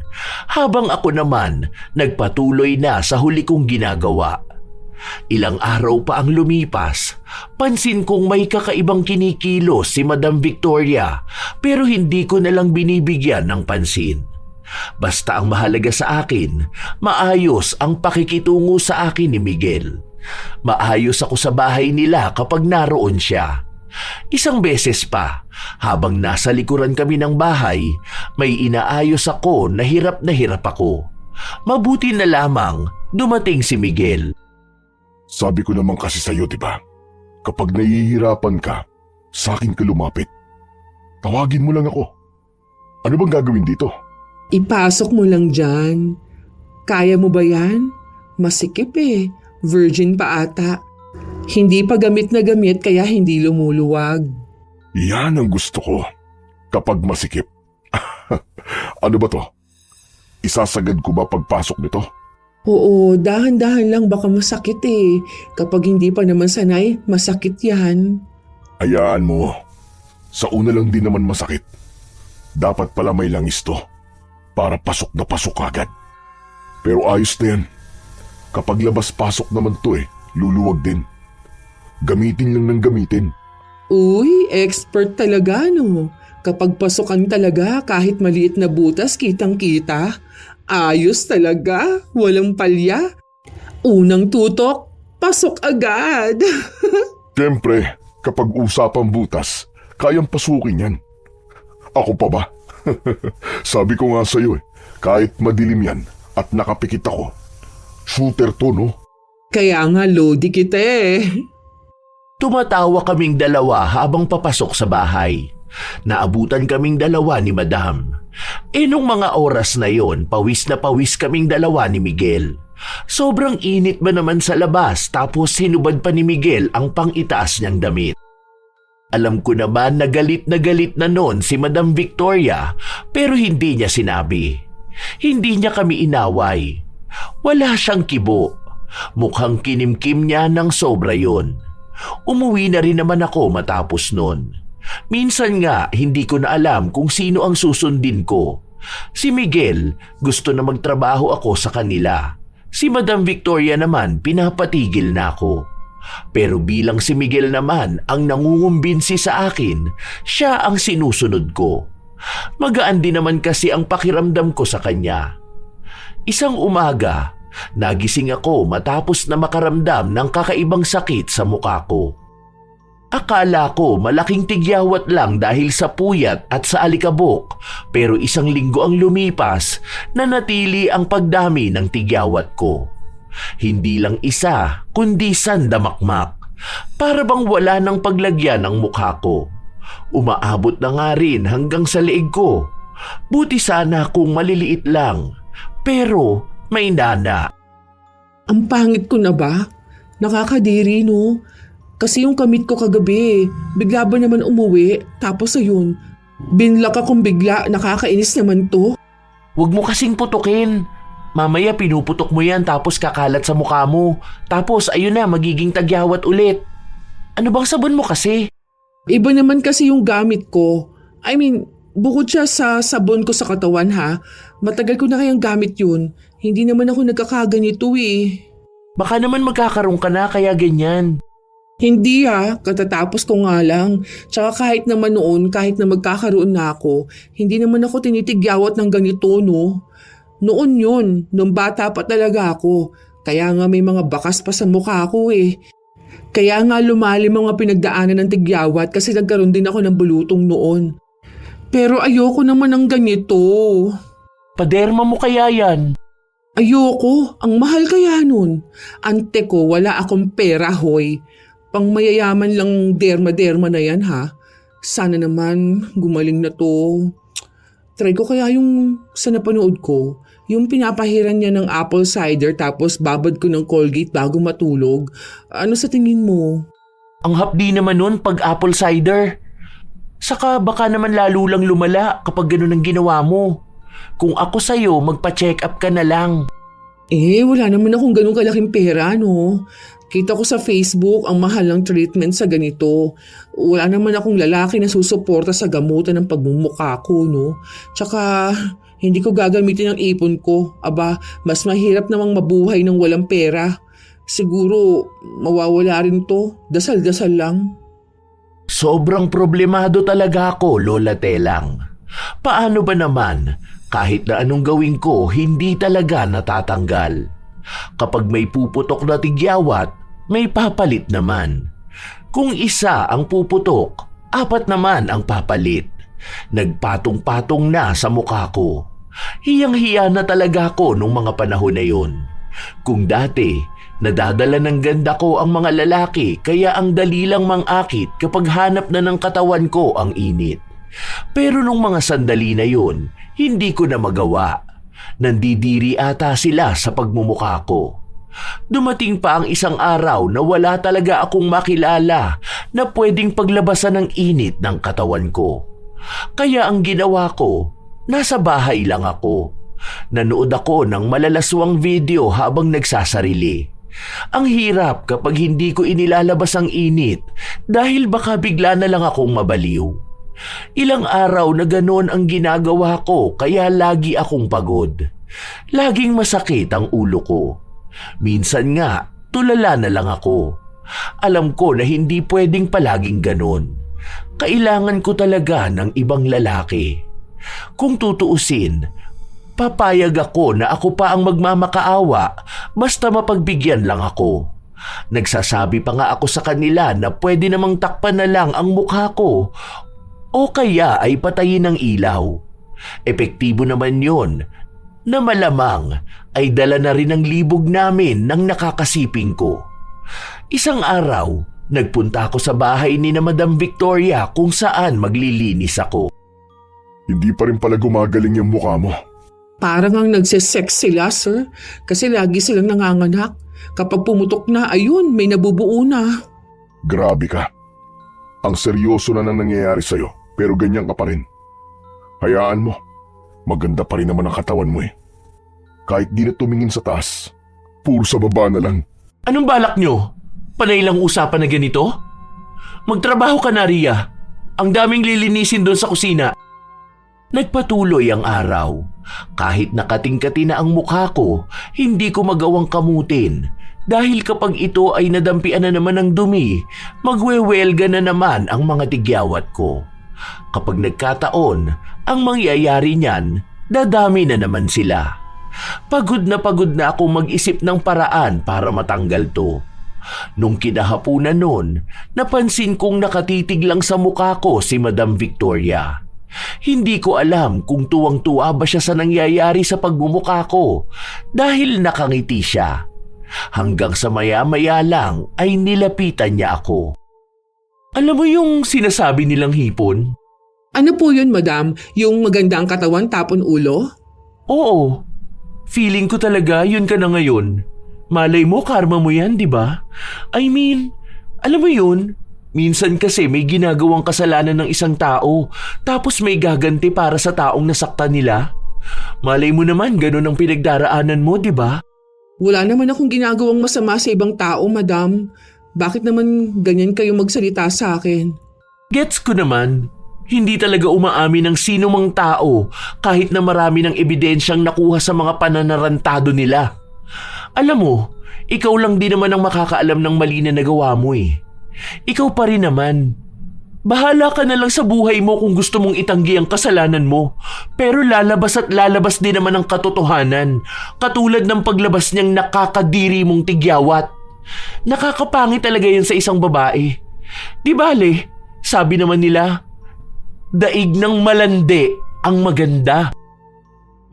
Habang ako naman, nagpatuloy na sa huli kong ginagawa. Ilang araw pa ang lumipas, pansin kong may kakaibang kinikilos si Madam Victoria pero hindi ko nalang binibigyan ng pansin. Basta ang mahalaga sa akin, maayos ang pakikitungo sa akin ni Miguel. Maayos ako sa bahay nila kapag naroon siya. Isang beses pa, habang nasa likuran kami ng bahay, may inaayos ako na hirap ako. Mabuti na lamang dumating si Miguel. Sabi ko naman kasi sa'yo, diba? Kapag nahihirapan ka, sa akin ka lumapit. Tawagin mo lang ako. Ano bang gagawin dito? Ipasok mo lang dyan. Kaya mo ba yan? Masikip Virgin pa ata. Hindi pa gamit na gamit kaya hindi lumuluwag. Yan ang gusto ko. Kapag masikip. Ano ba to? Isasagad ko ba pagpasok nito? Oo, dahan-dahan lang baka masakit eh. Kapag hindi pa naman sanay, masakit yan. Hayaan mo. Sa una lang din naman masakit. Dapat pala may langis to. Para pasok na pasok agad. Pero ayos na yan. Kapag labas-pasok naman to luluwag din. Gamitin lang ng gamitin. Uy, expert talaga no. Kapag pasukan talaga kahit maliit na butas kitang-kita. Ayos talaga, walang palya. Unang tutok, pasok agad. Siyempre, kapag usapang butas, kayang pasukin yan. Ako pa ba? Sabi ko nga sa'yo kahit madilim yan at nakapikit ako, shooter to no? Kaya nga lodi kita eh. Tumatawa kaming dalawa habang papasok sa bahay. Naabutan kaming dalawa ni Madam. Nung mga oras na yon, pawis na pawis kaming dalawa ni Miguel. Sobrang init ba naman sa labas tapos hinubad pa ni Miguel ang pang-itaas niyang damit. Alam ko naman na galit na noon si Madam Victoria pero hindi niya sinabi. Hindi niya kami inaway. Wala siyang kibo. Mukhang kinimkim niya ng sobra yon. Umuwi na rin naman ako matapos nun. Minsan nga hindi ko na alam kung sino ang susundin ko. Si Miguel gusto na magtrabaho ako sa kanila. Si Madam Victoria naman pinapatigil na ako. Pero bilang si Miguel naman ang nangungumbinsi sa akin, siya ang sinusunod ko. Magaan din naman kasi ang pakiramdam ko sa kanya. Isang umaga, nagising ako matapos na makaramdam ng kakaibang sakit sa mukha ko. Akala ko malaking tigyawat lang dahil sa puyat at sa alikabok, pero isang linggo ang lumipas na natili ang pagdami ng tigyawat ko. Hindi lang isa, kundi sandamakmak. Para bang wala nang paglagyan ng mukha ko. Umaabot na nga rin hanggang sa leeg ko. Buti sana kung maliliit lang, pero may nana. Ang pangit ko na ba? Nakakadiri no? Kasi yung kamit ko kagabi, bigla ba naman umuwi, tapos ayun, binlak akong bigla, nakakainis naman to. Huwag mo kasing putukin. Mamaya pinuputok mo yan tapos kakalat sa mukha mo. Tapos ayun na, magiging tagyawat ulit. Ano bang sabon mo kasi? Iba naman kasi yung gamit ko. I mean, bukod siya sa sabon ko sa katawan ha, matagal ko na kayang gamit yun. Hindi naman ako nagkakaganito eh. Baka naman magkakaroon ka na kaya ganyan. Hindi ha, katatapos ko nga lang. Tsaka kahit naman noon, kahit na magkakaroon na ako, hindi naman ako tinitigyawat ng ganito no. Noon yun, nung bata pa talaga ako. Kaya nga may mga bakas pa sa mukha ko eh. Kaya nga lumalim mga pinagdaanan ng tigyawat kasi nagkaroon din ako ng bulutong noon. Pero ayoko naman ng ganito. Paderma mo kaya yan? Ayoko, ang mahal kaya nun. Ante ko, wala akong pera hoy. Pang mayayaman lang derma-derma na yan ha. Sana naman gumaling na to. Try ko kaya yung sa napanood ko, yung pinapahiran niya ng apple cider tapos babad ko ng Colgate bago matulog. Ano sa tingin mo? Ang hapdi naman nun pag apple cider. Saka baka naman lalo lang lumala kapag ganun ang ginawa mo. Kung ako sa'yo, magpa-check up ka na lang. Wala naman akong ganun kalaking pera no. Kita ko sa Facebook ang mahal ng treatment sa ganito. Wala naman akong lalaki na susuporta sa gamutan ng pagmumukha ko, no? Tsaka, hindi ko gagamitin ang ipon ko. Aba, mas mahirap namang mabuhay ng walang pera. Siguro, mawawala rin to. Dasal-dasal lang. Sobrang problemado talaga ako, Lola Telang. Paano ba naman, kahit na anong gawin ko, hindi talaga natatanggal. Kapag may puputok na tigyawat, may papalit naman. Kung isa ang puputok, 4 naman ang papalit. Nagpatong-patong na sa mukha ko. Hiyang-hiya na talaga ako nung mga panahon na yun. Kung dati, nadadala ng ganda ko ang mga lalaki kaya ang dali lang mangakit kapag hanap na ng katawan ko ang init. Pero nung mga sandali na yun, hindi ko na magawa. Nandidiri ata sila sa pagmumukha ko. Dumating pa ang isang araw na wala talaga akong makilala na pwedeng paglabasan ng init ng katawan ko. Kaya ang ginawa ko, nasa bahay lang ako. Nanood ako ng malalaswang video habang nagsasarili. Ang hirap kapag hindi ko inilalabas ang init dahil baka bigla na lang akong mabaliw. Ilang araw na ganon ang ginagawa ko kaya lagi akong pagod. Laging masakit ang ulo ko. Minsan nga, tulala na lang ako. Alam ko na hindi pwedeng palaging ganon. Kailangan ko talaga ng ibang lalaki. Kung tutuusin, papayag ako na ako pa ang magmamakaawa basta mapagbigyan lang ako. Nagsasabi pa nga ako sa kanila na pwede namang takpan na lang ang mukha ko o kaya ay patayin ng ilaw. Epektibo naman yon na malamang ay dala na rin ang libog namin ng nakakasiping ko. Isang araw, nagpunta ako sa bahay ni na Madam Victoria kung saan maglilinis ako. Hindi pa rin pala gumagaling yung mukha mo. Parang ang nagsisex sila, sir. Kasi lagi silang nanganganak. Kapag pumutok na, ayun, may nabubuo na. Grabe ka. Ang seryoso na nangyayari sa'yo, pero ganyan ka pa rin. Hayaan mo, maganda pa rin naman ang katawan mo eh. Kahit di na tumingin sa taas, puro sa baba na lang. Anong balak nyo? Panay lang usapan na ganito? Magtrabaho ka na, Ria. Ang daming lilinisin doon sa kusina. Nagpatuloy ang araw. Kahit nakatingkati na ang mukha ko, hindi ko magawang kamutin. Dahil kapag ito ay nadampian na naman ng dumi, magwewelga na naman ang mga tigyawat ko. Kapag nagkataon, ang mangyayari niyan, dadami na naman sila. Pagod na akong mag-isip ng paraan para matanggal to. Nung kinahapunan nun, napansin kong nakatitig lang sa mukha ko si Madam Victoria. Hindi ko alam kung tuwang-tuwa ba siya sa nangyayari sa pagmumukha ko dahil nakangiti siya. Hanggang sa maya-maya lang ay nilapitan niya ako. Alam mo yung sinasabi nilang hipon? Ano po yun, madam? Yung maganda ang katawan tapon ulo? Oo. Feeling ko talaga yun ka na ngayon. Malay mo, karma mo yan, di ba? I mean, alam mo yun? Minsan kasi may ginagawang kasalanan ng isang tao, tapos may gaganti para sa taong nasaktan nila. Malay mo naman, ganun ang pinagdaraanan mo, di ba? Wala naman akong ginagawang masama sa ibang tao, madam. Bakit naman ganyan kayo magsalita sa akin? Gets ko naman. Hindi talaga umaamin ng sino mang tao kahit na marami ng ebidensyang nakuha sa mga pananarantado nila. Alam mo, ikaw lang din naman ang makakaalam ng mali na nagawa mo eh. Ikaw pa rin naman. Bahala ka na lang sa buhay mo kung gusto mong itanggi ang kasalanan mo. Pero lalabas at lalabas din naman ang katotohanan. Katulad ng paglabas niyang nakakadiri mong tigyawat. Nakakapangit talaga yan sa isang babae. Di bale, sabi naman nila, daig ng malandi ang maganda.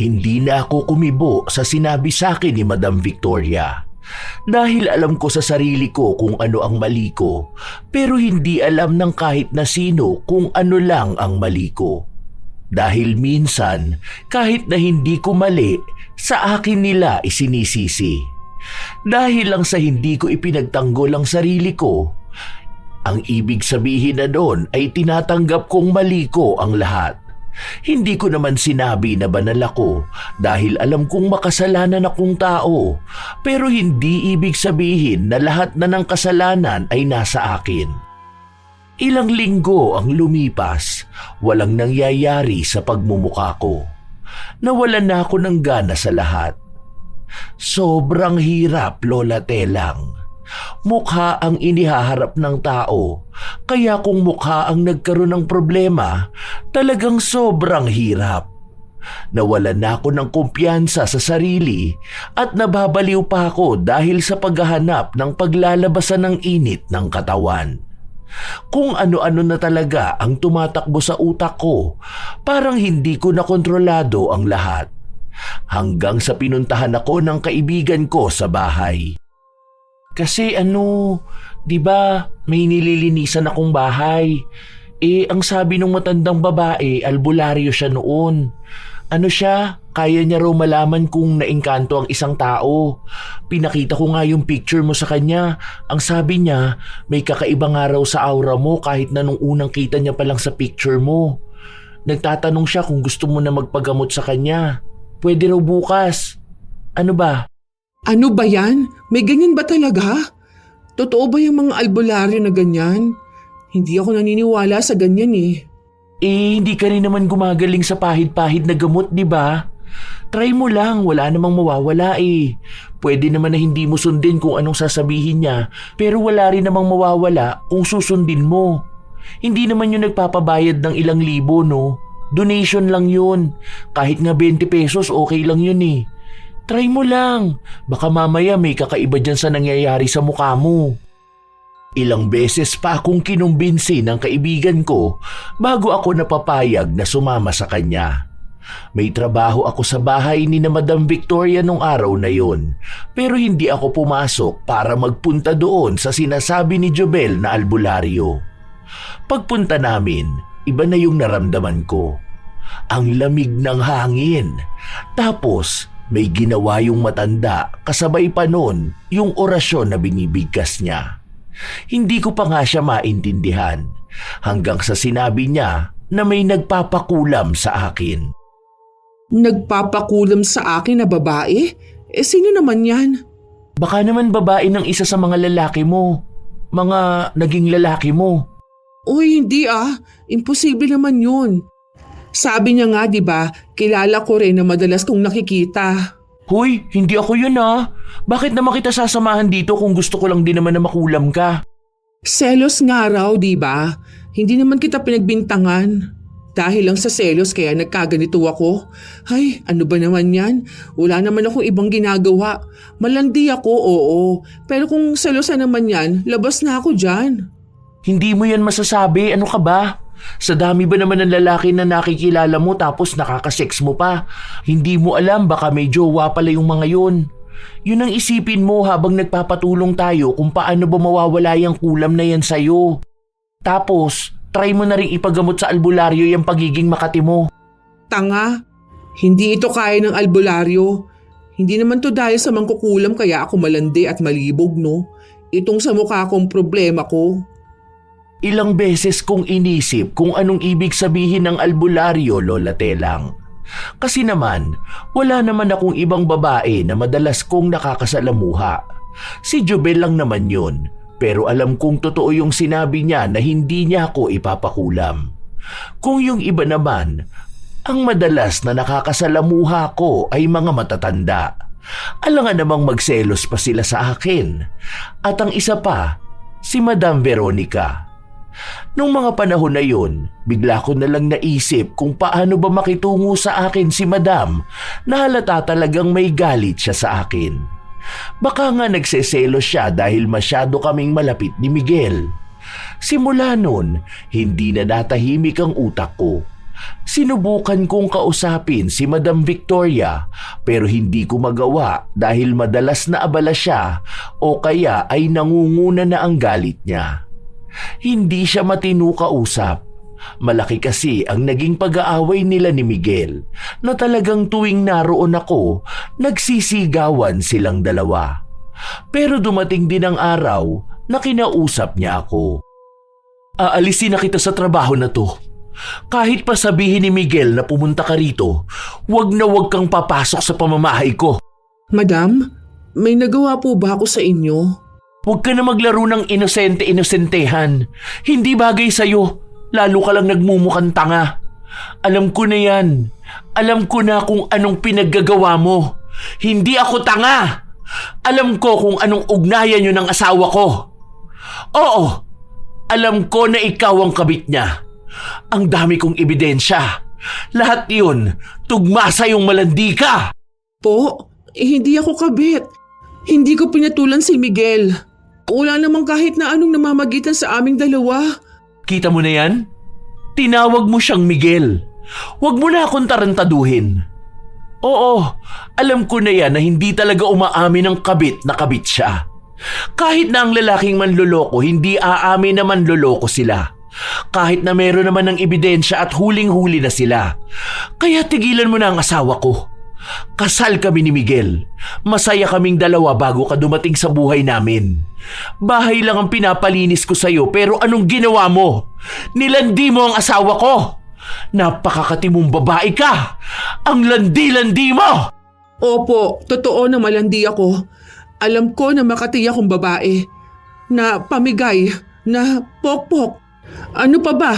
Hindi na ako kumibo sa sinabi sa akin ni Madam Victoria. Dahil alam ko sa sarili ko kung ano ang mali ko, pero hindi alam ng kahit na sino kung ano lang ang mali ko. Dahil minsan, kahit na hindi ko mali, sa akin nila isinisisi. Dahil lang sa hindi ko ipinagtanggol ang sarili ko, ang ibig sabihin na doon ay tinatanggap kong mali ko ang lahat. Hindi ko naman sinabi na banal ako dahil alam kong makasalanan akong tao, pero hindi ibig sabihin na lahat na ng kasalanan ay nasa akin. Ilang linggo ang lumipas, walang nangyayari sa pagmumukha ko. Nawalan na ako ng gana sa lahat. Sobrang hirap, Lola Telang. Mukha ang inihaharap ng tao, kaya kung mukha ang nagkaroon ng problema, talagang sobrang hirap. Nawalan na ako ng kumpiyansa sa sarili at nababaliw pa ako dahil sa paghahanap ng paglalabasan ng init ng katawan. Kung ano-ano na talaga ang tumatakbo sa utak ko, parang hindi ko nakontrolado ang lahat. Hanggang sa pinuntahan ako ng kaibigan ko sa bahay. Kasi di ba may nililinisan akong bahay. Ang sabi ng matandang babae, albularyo siya noon. Kaya niya raw malaman kung naengkanto ang isang tao. Pinakita ko nga yung picture mo sa kanya. Ang sabi niya, may kakaiba nga raw sa aura mo kahit na nung unang kita niya pa lang sa picture mo. Nagtatanong siya kung gusto mo na magpagamot sa kanya. Pwede raw bukas. Ano ba? Ano ba yan? May ganyan ba talaga? Totoo ba yung mga albularyo na ganyan? Hindi ako naniniwala sa ganyan eh. Hindi ka rin naman gumagaling sa pahid-pahid na gamot, di ba? Try mo lang, wala namang mawawala eh. Pwede naman na hindi mo sundin kung anong sasabihin niya, pero wala rin namang mawawala kung susundin mo. Hindi naman yun nagpapabayad ng ilang libo, no? Donation lang yun. Kahit nga 20 pesos, okay lang yun eh. Try mo lang. Baka mamaya may kakaiba dyan sa nangyayari sa mukha mo. Ilang beses pa akong kinumbinsi ng kaibigan ko bago ako napapayag na sumama sa kanya. May trabaho ako sa bahay ni na Madam Victoria nung araw na yon, pero hindi ako pumasok para magpunta doon sa sinasabi ni Jobel na albularyo. Pagpunta namin, iba na yung naramdaman ko. Ang lamig ng hangin. Tapos may ginawa yung matanda kasabay pa nun yung orasyon na binibigkas niya. Hindi ko pa nga siya maintindihan hanggang sa sinabi niya na may nagpapakulam sa akin. Nagpapakulam sa akin na babae? Sino naman yan? Baka naman babae ng isa sa mga lalaki mo. Mga naging lalaki mo. Uy, hindi ah. Imposible naman yun. Sabi niya nga, di ba, kilala ko rin na madalas kong nakikita. Hoy, hindi ako yun ah. Bakit naman kita sasamahan dito kung gusto ko lang din naman na makulam ka? Selos nga raw, di ba? Hindi naman kita pinagbintangan. Dahil lang sa selos kaya nagkaganito ako. Ay, ano ba naman yan? Wala naman akong ibang ginagawa. Malandi ako, oo. Pero kung selosan naman yan, labas na ako dyan. Hindi mo yan masasabi. Ano ka ba? Sa dami ba naman ng lalaki na nakikilala mo tapos nakakasex mo pa? Hindi mo alam baka may jowa pala yung mga yun. Yun ang isipin mo habang nagpapatulong tayo kung paano ba mawawala yung kulam na yan sa'yo. Tapos, try mo na rin ipagamot sa albularyo yung pagiging makati mo. Tanga, hindi ito kaya ng albularyo. Hindi naman to dahil sa mangkukulam kaya ako malandi at malibog, no? Itong sa mukha kong problema ko. Ilang beses kong inisip kung anong ibig sabihin ng albularyo, Lola Telang. Kasi naman, wala naman akong ibang babae na madalas kong nakakasalamuha. Si Jobel lang naman yun, pero alam kong totoo yung sinabi niya na hindi niya ako ipapakulam. Kung yung iba naman, ang madalas na nakakasalamuha ko ay mga matatanda. Alangan namang magselos pa sila sa akin. At ang isa pa, si Madam Veronica. Nung mga panahon na yun, bigla ko na lang naisip kung paano ba makitungo sa akin si Madam na halata talagang may galit siya sa akin. Baka nga nagseselos siya dahil masyado kaming malapit ni Miguel. Simula nun, hindi na natahimik ang utak ko. Sinubukan kong kausapin si Madam Victoria pero hindi ko magawa dahil madalas na abala siya o kaya ay nangunguna na ang galit niya. Hindi siya matino kausap. Malaki kasi ang naging pag-aaway nila ni Miguel na talagang tuwing naroon ako, nagsisigawan silang dalawa. Pero dumating din ang araw na kinausap niya ako. Aalisin na kita sa trabaho na to. Kahit pa sabihin ni Miguel na pumunta ka rito, wag na wag kang papasok sa pamamahay ko. Madam, may nagawa po ba ako sa inyo? Huwag ka na maglaro ng inosente-inosentehan. Hindi bagay sa'yo. Lalo ka lang nagmumukhang tanga. Alam ko na yan. Alam ko na kung anong pinaggagawa mo. Hindi ako tanga. Alam ko kung anong ugnayan yun ng asawa ko. Oo, alam ko na ikaw ang kabit niya. Ang dami kong ebidensya. Lahat yun, tugma sa yung malandi ka. Po, hindi ako kabit. Hindi ko pinatulan si Miguel. Wala namang kahit na anong namamagitan sa aming dalawa. Kita mo na yan? Tinawag mo siyang Miguel. Huwag mo na akong tarantaduhin. Oo, alam ko na yan na hindi talaga umaamin ng kabit na kabit siya. Kahit na ang lalaking manloloko, hindi aamin na manloloko sila. Kahit na meron naman ng ebidensya at huling-huli na sila. Kaya tigilan mo na ang asawa ko. Kasal kami ni Miguel. Masaya kaming dalawa bago ka dumating sa buhay namin. Bahay lang ang pinapalinis ko sa'yo pero anong ginawa mo? Nilandi mo ang asawa ko. Napakakatimong babae ka! Ang landi-landi mo! Opo, totoo na malandi ako. Alam ko na makati akong babae. Na pamigay, na pokpok. Ano pa ba?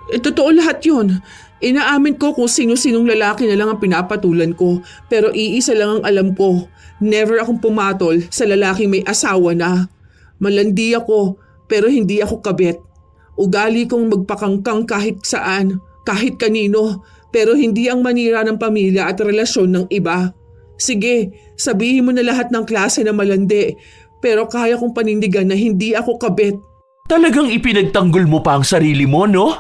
Totoo lahat yun. Inaamin ko kung sino-sinong lalaki na lang ang pinapatulan ko. Pero iisa lang ang alam ko. Never akong pumatol sa lalaking may asawa na. Malandi ako, pero hindi ako kabet. Ugali kong magpakangkang kahit saan, kahit kanino, pero hindi ang manira ng pamilya at relasyon ng iba. Sige, sabihin mo na lahat ng klase na malandi, pero kaya kong panindigan na hindi ako kabet. Talagang ipinagtanggol mo pa ang sarili mo, no?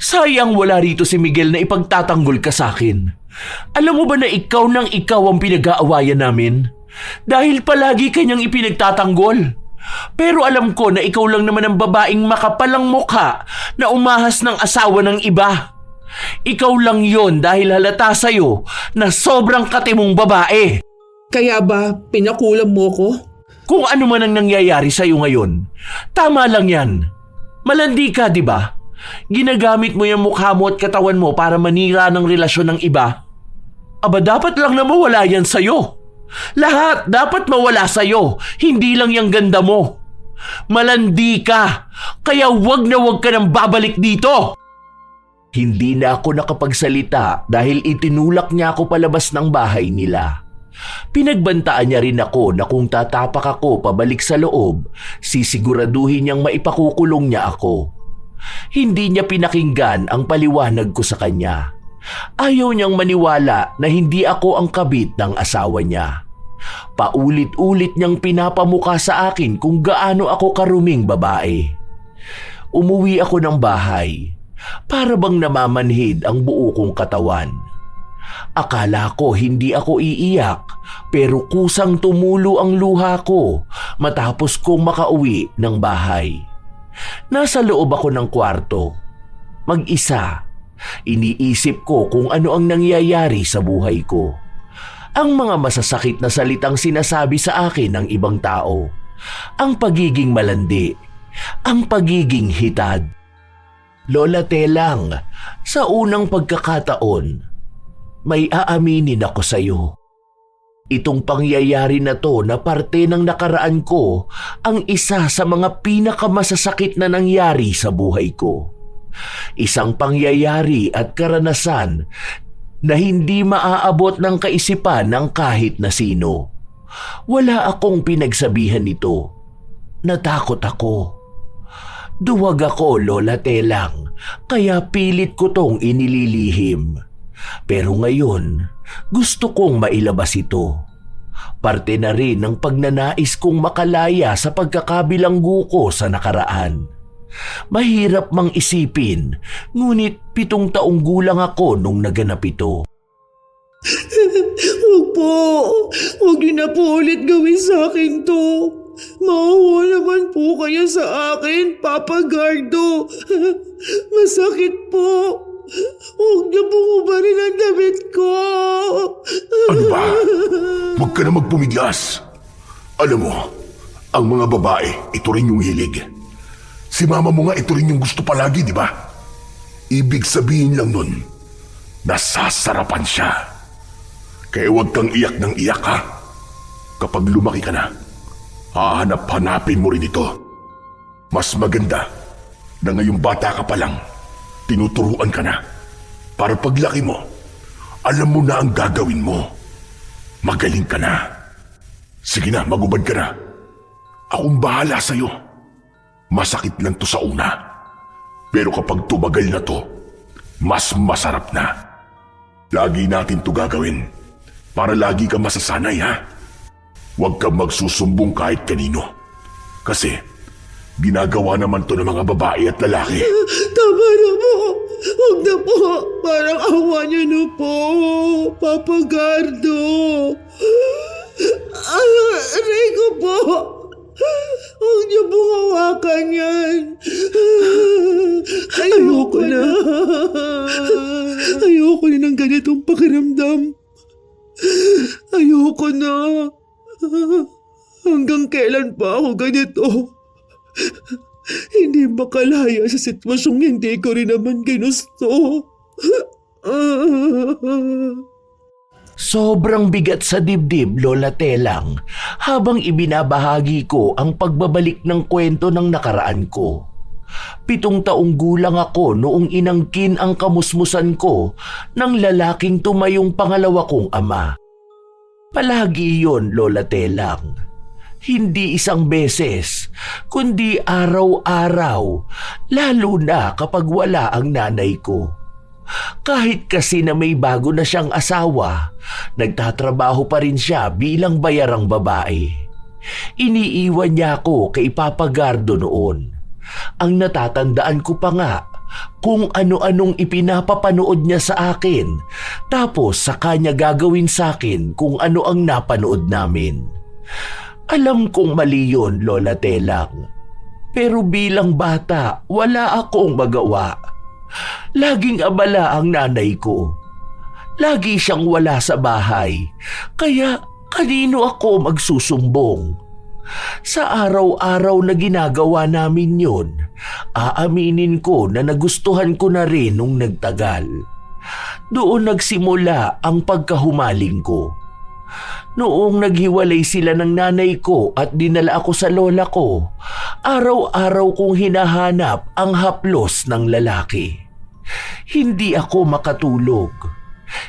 Sayang wala rito si Miguel na ipagtatanggol ka sa akin. Alam mo ba na ikaw nang ikaw ang pinag-aawayan namin? Dahil palagi kanyang ipinagtatanggol. Pero alam ko na ikaw lang naman ang babaeng makapalang mukha na umahas ng asawa ng iba. Ikaw lang yon dahil halata sa'yo na sobrang katimong babae. Kaya ba pinakulam mo ko? Kung ano man ang nangyayari sa'yo ngayon, tama lang yan. Malandi ka, di ba? Ginagamit mo yung mukha mo at katawan mo para manira ng relasyon ng iba. Aba, dapat lang na mawala yan sa'yo. Lahat dapat mawala sa'yo, hindi lang yung ganda mo. Malandi ka, kaya wag na wag ka nang babalik dito. Hindi na ako nakapagsalita dahil itinulak niya ako palabas ng bahay nila. Pinagbantaan niya rin ako na kung tatapak ako pabalik sa loob, sisiguraduhin niyang maipakukulong niya ako. Hindi niya pinakinggan ang paliwanag ko sa kanya. Ayaw niyang maniwala na hindi ako ang kabit ng asawa niya. Paulit-ulit niyang pinapamukha sa akin kung gaano ako karuming babae. Umuwi ako ng bahay. Para bang namamanhid ang buo kong katawan. Akala ko hindi ako iiyak, pero kusang tumulo ang luha ko matapos kong makauwi ng bahay. Nasa loob ako ng kwarto. Mag-isa. Iniisip ko kung ano ang nangyayari sa buhay ko. Ang mga masasakit na salitang sinasabi sa akin ng ibang tao. Ang pagiging malandi. Ang pagiging hitad. Lola Telang, sa unang pagkakataon, may aaminin ako sa iyo. Itong pangyayari na to na parte ng nakaraan ko ang isa sa mga pinakamasasakit na nangyari sa buhay ko. Isang pangyayari at karanasan na hindi maaabot ng kaisipan ng kahit na sino. Wala akong pinagsabihan nito. Natakot ako. Duwag ako, Lola Telang, kaya pilit ko tong inililihim. Pero ngayon, gusto kong mailabas ito. Parte na rin ng pagnanais kong makalaya sa pagkakabilanggo ko sa nakaraan. Mahirap mang isipin, ngunit 7 taong gulang ako nung naganap ito. Huwag po. Huwag niyo na po ulit gawin sa akin to. Maawa naman po kaya sa akin, Papa Gardo. Masakit po. Huwag niyo po ubarin ang damit ko. Ano ba? Huwag ka na magpumiglas. Alam mo, ang mga babae, ito rin yung hilig. Si mama mo nga ito rin yung gusto palagi, di ba? Ibig sabihin lang nun, nasasarapan siya. Kaya huwag kang iyak ng iyak, ha? Kapag lumaki ka na, hahanap-hanapin mo rin ito. Mas maganda na ngayong bata ka pa lang, tinuturuan ka na. Para paglaki mo, alam mo na ang gagawin mo. Magaling ka na. Sige na, magubad ka na. Akong bahala sa'yo. Masakit lang to sa una. Pero kapag tumagal na to, mas masarap na. Lagi natin to gagawin. Para lagi ka masasanay, ha? Huwag kang magsusumbong kahit kanino. Kasi, ginagawa naman to ng mga babae at lalaki. Tama na po. Huwag na po. Parang awa niyo na po, Papa Gardo. Aray ko po. Huwag niyo pong hawakan yan. Ayoko na. Ayoko na ng ganitong pakiramdam. Ayoko na. Hanggang kailan pa ako ganito? Hindi makalaya sa sitwasyong hindi ko rin naman ginusto. Sobrang bigat sa dibdib, Lola Telang, habang ibinabahagi ko ang pagbabalik ng kwento ng nakaraan ko. 7 taong gulang ako noong inangkin ang kamusmusan ko ng lalaking tumayong pangalawa kong ama. Palagi yon, Lola Telang. Hindi isang beses, kundi araw-araw, lalo na kapag wala ang nanay ko. Kahit kasi na may bago na siyang asawa, nagtatrabaho pa rin siya bilang bayarang babae. Iniiwan niya ako kay Papa Gardo noon. Ang natatandaan ko pa nga kung ano-anong ipinapapanood niya sa akin, tapos sa kanya gagawin sa akin kung ano ang napanood namin. Alam kong mali yun, Lola Telang. Pero bilang bata, wala akong magawa. Laging abala ang nanay ko. Lagi siyang wala sa bahay, kaya kanino ako magsusumbong? Sa araw-araw na ginagawa namin yun, aaminin ko na nagustuhan ko na rin nung nagtagal. Doon nagsimula ang pagkahumaling ko. Noong naghiwalay sila ng nanay ko at dinala ako sa lola ko, araw-araw kong hinahanap ang haplos ng lalaki. Hindi ako makatulog.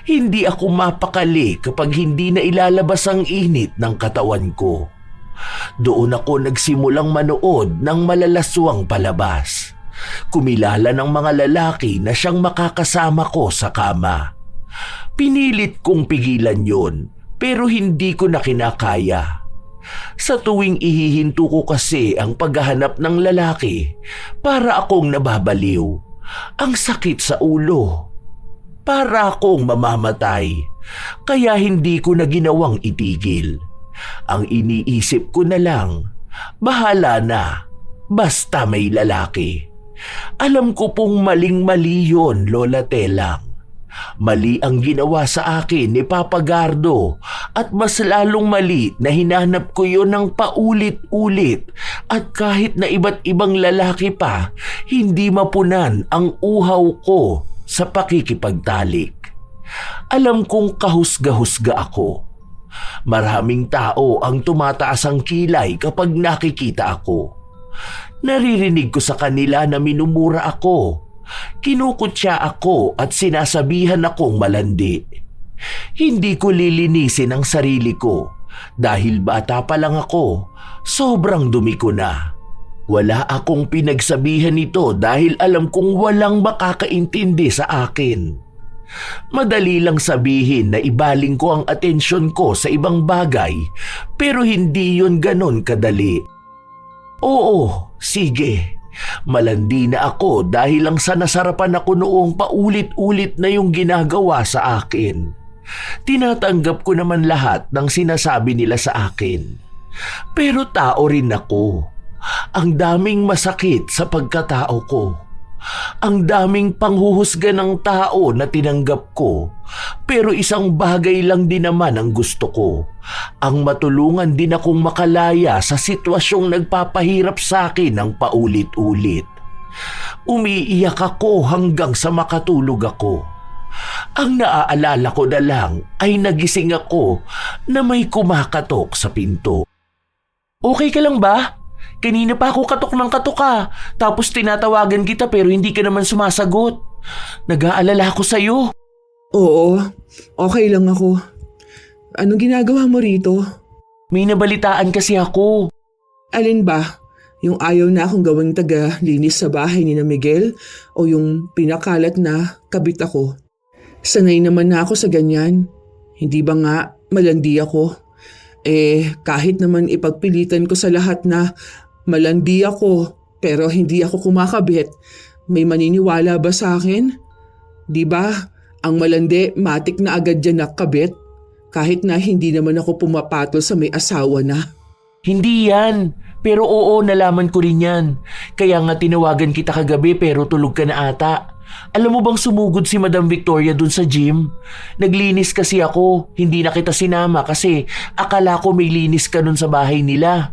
Hindi ako mapakali kapag hindi na ilalabas ang init ng katawan ko. Doon ako nagsimulang manood ng malalaswang palabas. Kumilala ng mga lalaki na siyang makakasama ko sa kama. Pinilit kong pigilan yon, pero hindi ko na kinakaya. Sa tuwing ihihinto ko kasi ang paghahanap ng lalaki, para akong nababaliw. Ang sakit sa ulo. Para akong mamamatay. Kaya hindi ko na ginawang itigil. Ang iniisip ko na lang, bahala na, basta may lalaki. Alam ko pong maling-mali yun, Lola Telang. Mali ang ginawa sa akin ni Papa Gardo at mas lalong mali na hinanap ko yon ng paulit-ulit at kahit na iba't ibang lalaki pa, hindi mapunan ang uhaw ko sa pakikipagtalik. Alam kong kahusga-husga ako. Maraming tao ang tumataas ang kilay kapag nakikita ako. Naririnig ko sa kanila na minumura ako. Kinukutya ako at sinasabihan akong malandi. Hindi ko lilinisin ang sarili ko dahil bata pa lang ako, sobrang dumi ko na. Wala akong pinagsabihan nito dahil alam kong walang makakaintindi sa akin. Madali lang sabihin na ibaling ko ang atensyon ko sa ibang bagay, pero hindi yun ganon kadali. Oo, sige. Malandi na ako dahil lang sa nasarapan ako noong paulit-ulit na yung ginagawa sa akin. Tinatanggap ko naman lahat ng sinasabi nila sa akin. Pero tao rin ako. Ang daming masakit sa pagkatao ko. Ang daming panghuhusga ng tao na tinanggap ko. Pero isang bagay lang din naman ang gusto ko. Ang matulungan din akong makalaya sa sitwasyong nagpapahirap sa akin ng paulit-ulit. Umiiyak ako hanggang sa makatulog ako. Ang naaalala ko na lang ay nagising ako na may kumakatok sa pinto. Okay ka lang ba? Kanina pa ako katok ng katok ka. Tapos tinatawagan kita pero hindi ka naman sumasagot. Nag-aalala ako sa'yo. Oo, okay lang ako. Anong ginagawa mo rito? May nabalitaan kasi ako. Alin ba? Yung ayaw na akong gawing taga-linis sa bahay ni na Miguel o yung pinakalat na kabit ako? Sanay naman na ako sa ganyan. Hindi ba nga malandi ako? Kahit naman ipagpilitan ko sa lahat na malandi ako pero hindi ako kumakabit, may maniniwala ba sa akin? Di ba? Ang malandi, matik na agad dyan nakabit kahit na hindi naman ako pumapatol sa may asawa na. Hindi yan. Pero oo, nalaman ko rin yan. Kaya nga tinawagan kita kagabi pero tulog ka na ata. Alam mo bang sumugod si Madam Victoria dun sa gym? Naglinis kasi ako. Hindi na kita sinama kasi akala ko may linis ka nun sa bahay nila.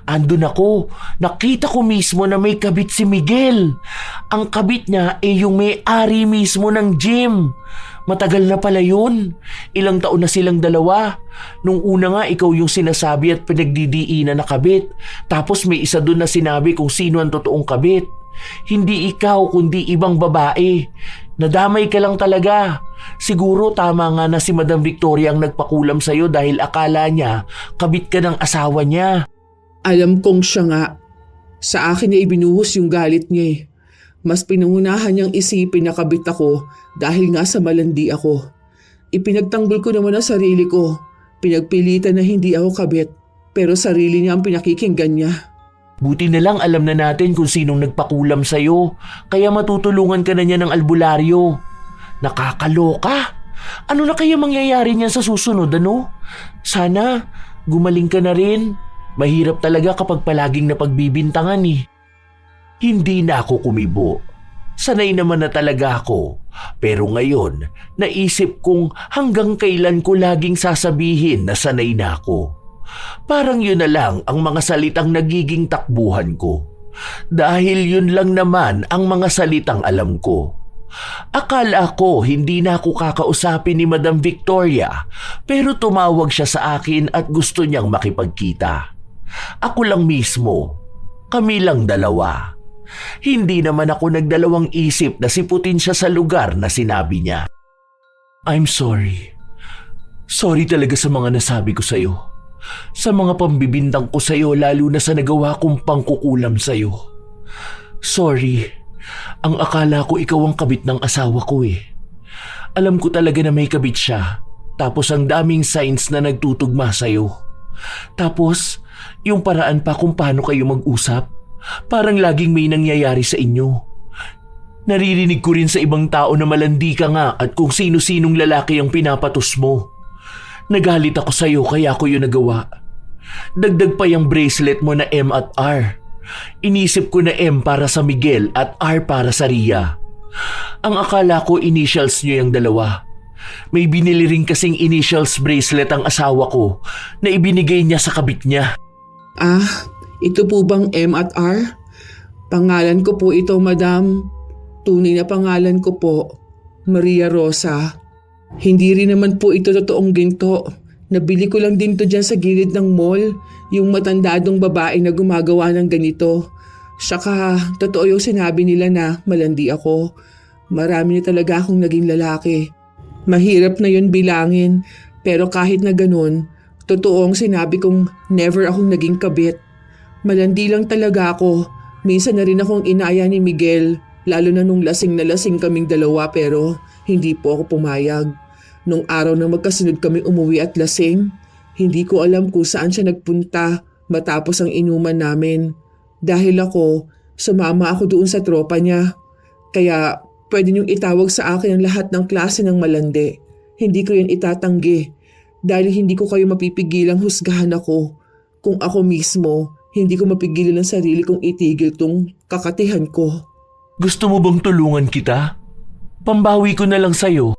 Andun ako, nakita ko mismo na may kabit si Miguel. Ang kabit niya yung may-ari mismo ng gym. Matagal na pala yun. Ilang taon na silang dalawa. Nung una nga ikaw yung sinasabi at pinagdidiinan na kabit. Tapos may isa dun na sinabi kung sino ang totoong kabit. Hindi ikaw kundi ibang babae. Nadamay ka lang talaga. Siguro tama nga na si Madam Victoria ang nagpakulam sa'yo dahil akala niya kabit ka ng asawa niya. Alam kong siya nga. Sa akin niya ibinuhos yung galit niya eh. Mas pinungunahan niyang isipin na kabit ako dahil nga sa malandi ako. Ipinagtanggol ko naman ang sarili ko. Pinagpilitan na hindi ako kabit pero sarili niya ang pinakikinggan niya. Buti na lang alam na natin kung sinong nagpakulam sa'yo. Kaya matutulungan ka na niya ng albularyo. Nakakaloka. Ano na kaya mangyayari niyan sa susunod, ano? Sana gumaling ka na rin. Mahirap talaga kapag palaging napagbibintangan eh. Hindi na ako kumibo. Sanay naman na talaga ako. Pero ngayon, naisip kong hanggang kailan ko laging sasabihin na sanay na ako. Parang yun na lang ang mga salitang nagiging takbuhan ko. Dahil yun lang naman ang mga salitang alam ko. Akala ko hindi na ako kakausapin ni Madam Victoria pero tumawag siya sa akin at gusto niyang makipagkita. Ako lang mismo. Kami lang dalawa. Hindi naman ako nagdalawang isip na siputin siya sa lugar na sinabi niya. I'm sorry. Sorry talaga sa mga nasabi ko sa'yo. Sa mga pambibintang ko sa'yo lalo na sa nagawa kong pangkukulam sa'yo. Sorry. Ang akala ko ikaw ang kabit ng asawa ko eh. Alam ko talaga na may kabit siya. Tapos ang daming signs na nagtutugma sa'yo. Tapos, yung paraan pa kung paano kayo mag-usap, parang laging may nangyayari sa inyo. Naririnig ko rin sa ibang tao na malandi ka nga at kung sino-sinong lalaki ang pinapatos mo. Nagalit ako sa'yo kaya ko yun nagawa. Dagdag pa yung bracelet mo na M at R. Inisip ko na M para sa Miguel at R para sa Ria. Ang akala ko initials nyo yung dalawa. May binili rin kasing initials bracelet ang asawa ko na ibinigay niya sa kabit niya. Ah, ito po bang M at R? Pangalan ko po ito, madam. Tunay na pangalan ko po, Maria Rosa. Hindi rin naman po ito totoong ginto. Nabili ko lang din to dyan sa gilid ng mall, yung matandadong babae na gumagawa ng ganito. Saka, totoo yung sinabi nila na malandi ako. Marami na talaga akong naging lalaki. Mahirap na yun bilangin, pero kahit na ganun, totoo ang sinabi kong never akong naging kabit. Malandi lang talaga ako. Minsan na rin akong inaya ni Miguel, lalo na nung lasing na lasing kaming dalawa pero hindi po ako pumayag. Nung araw na magkasunod kami umuwi at lasing, hindi ko alam kung saan siya nagpunta matapos ang inuman namin. Dahil ako, sumama ako doon sa tropa niya. Kaya pwede niyong itawag sa akin ang lahat ng klase ng malandi. Hindi ko yan itatanggi dahil hindi ko kayo mapipigilang husgahan ako. Kung ako mismo, hindi ko mapigilan ang sarili kong itigil tong kakatihan ko. Gusto mo bang tulungan kita? Pambawi ko na lang sa'yo.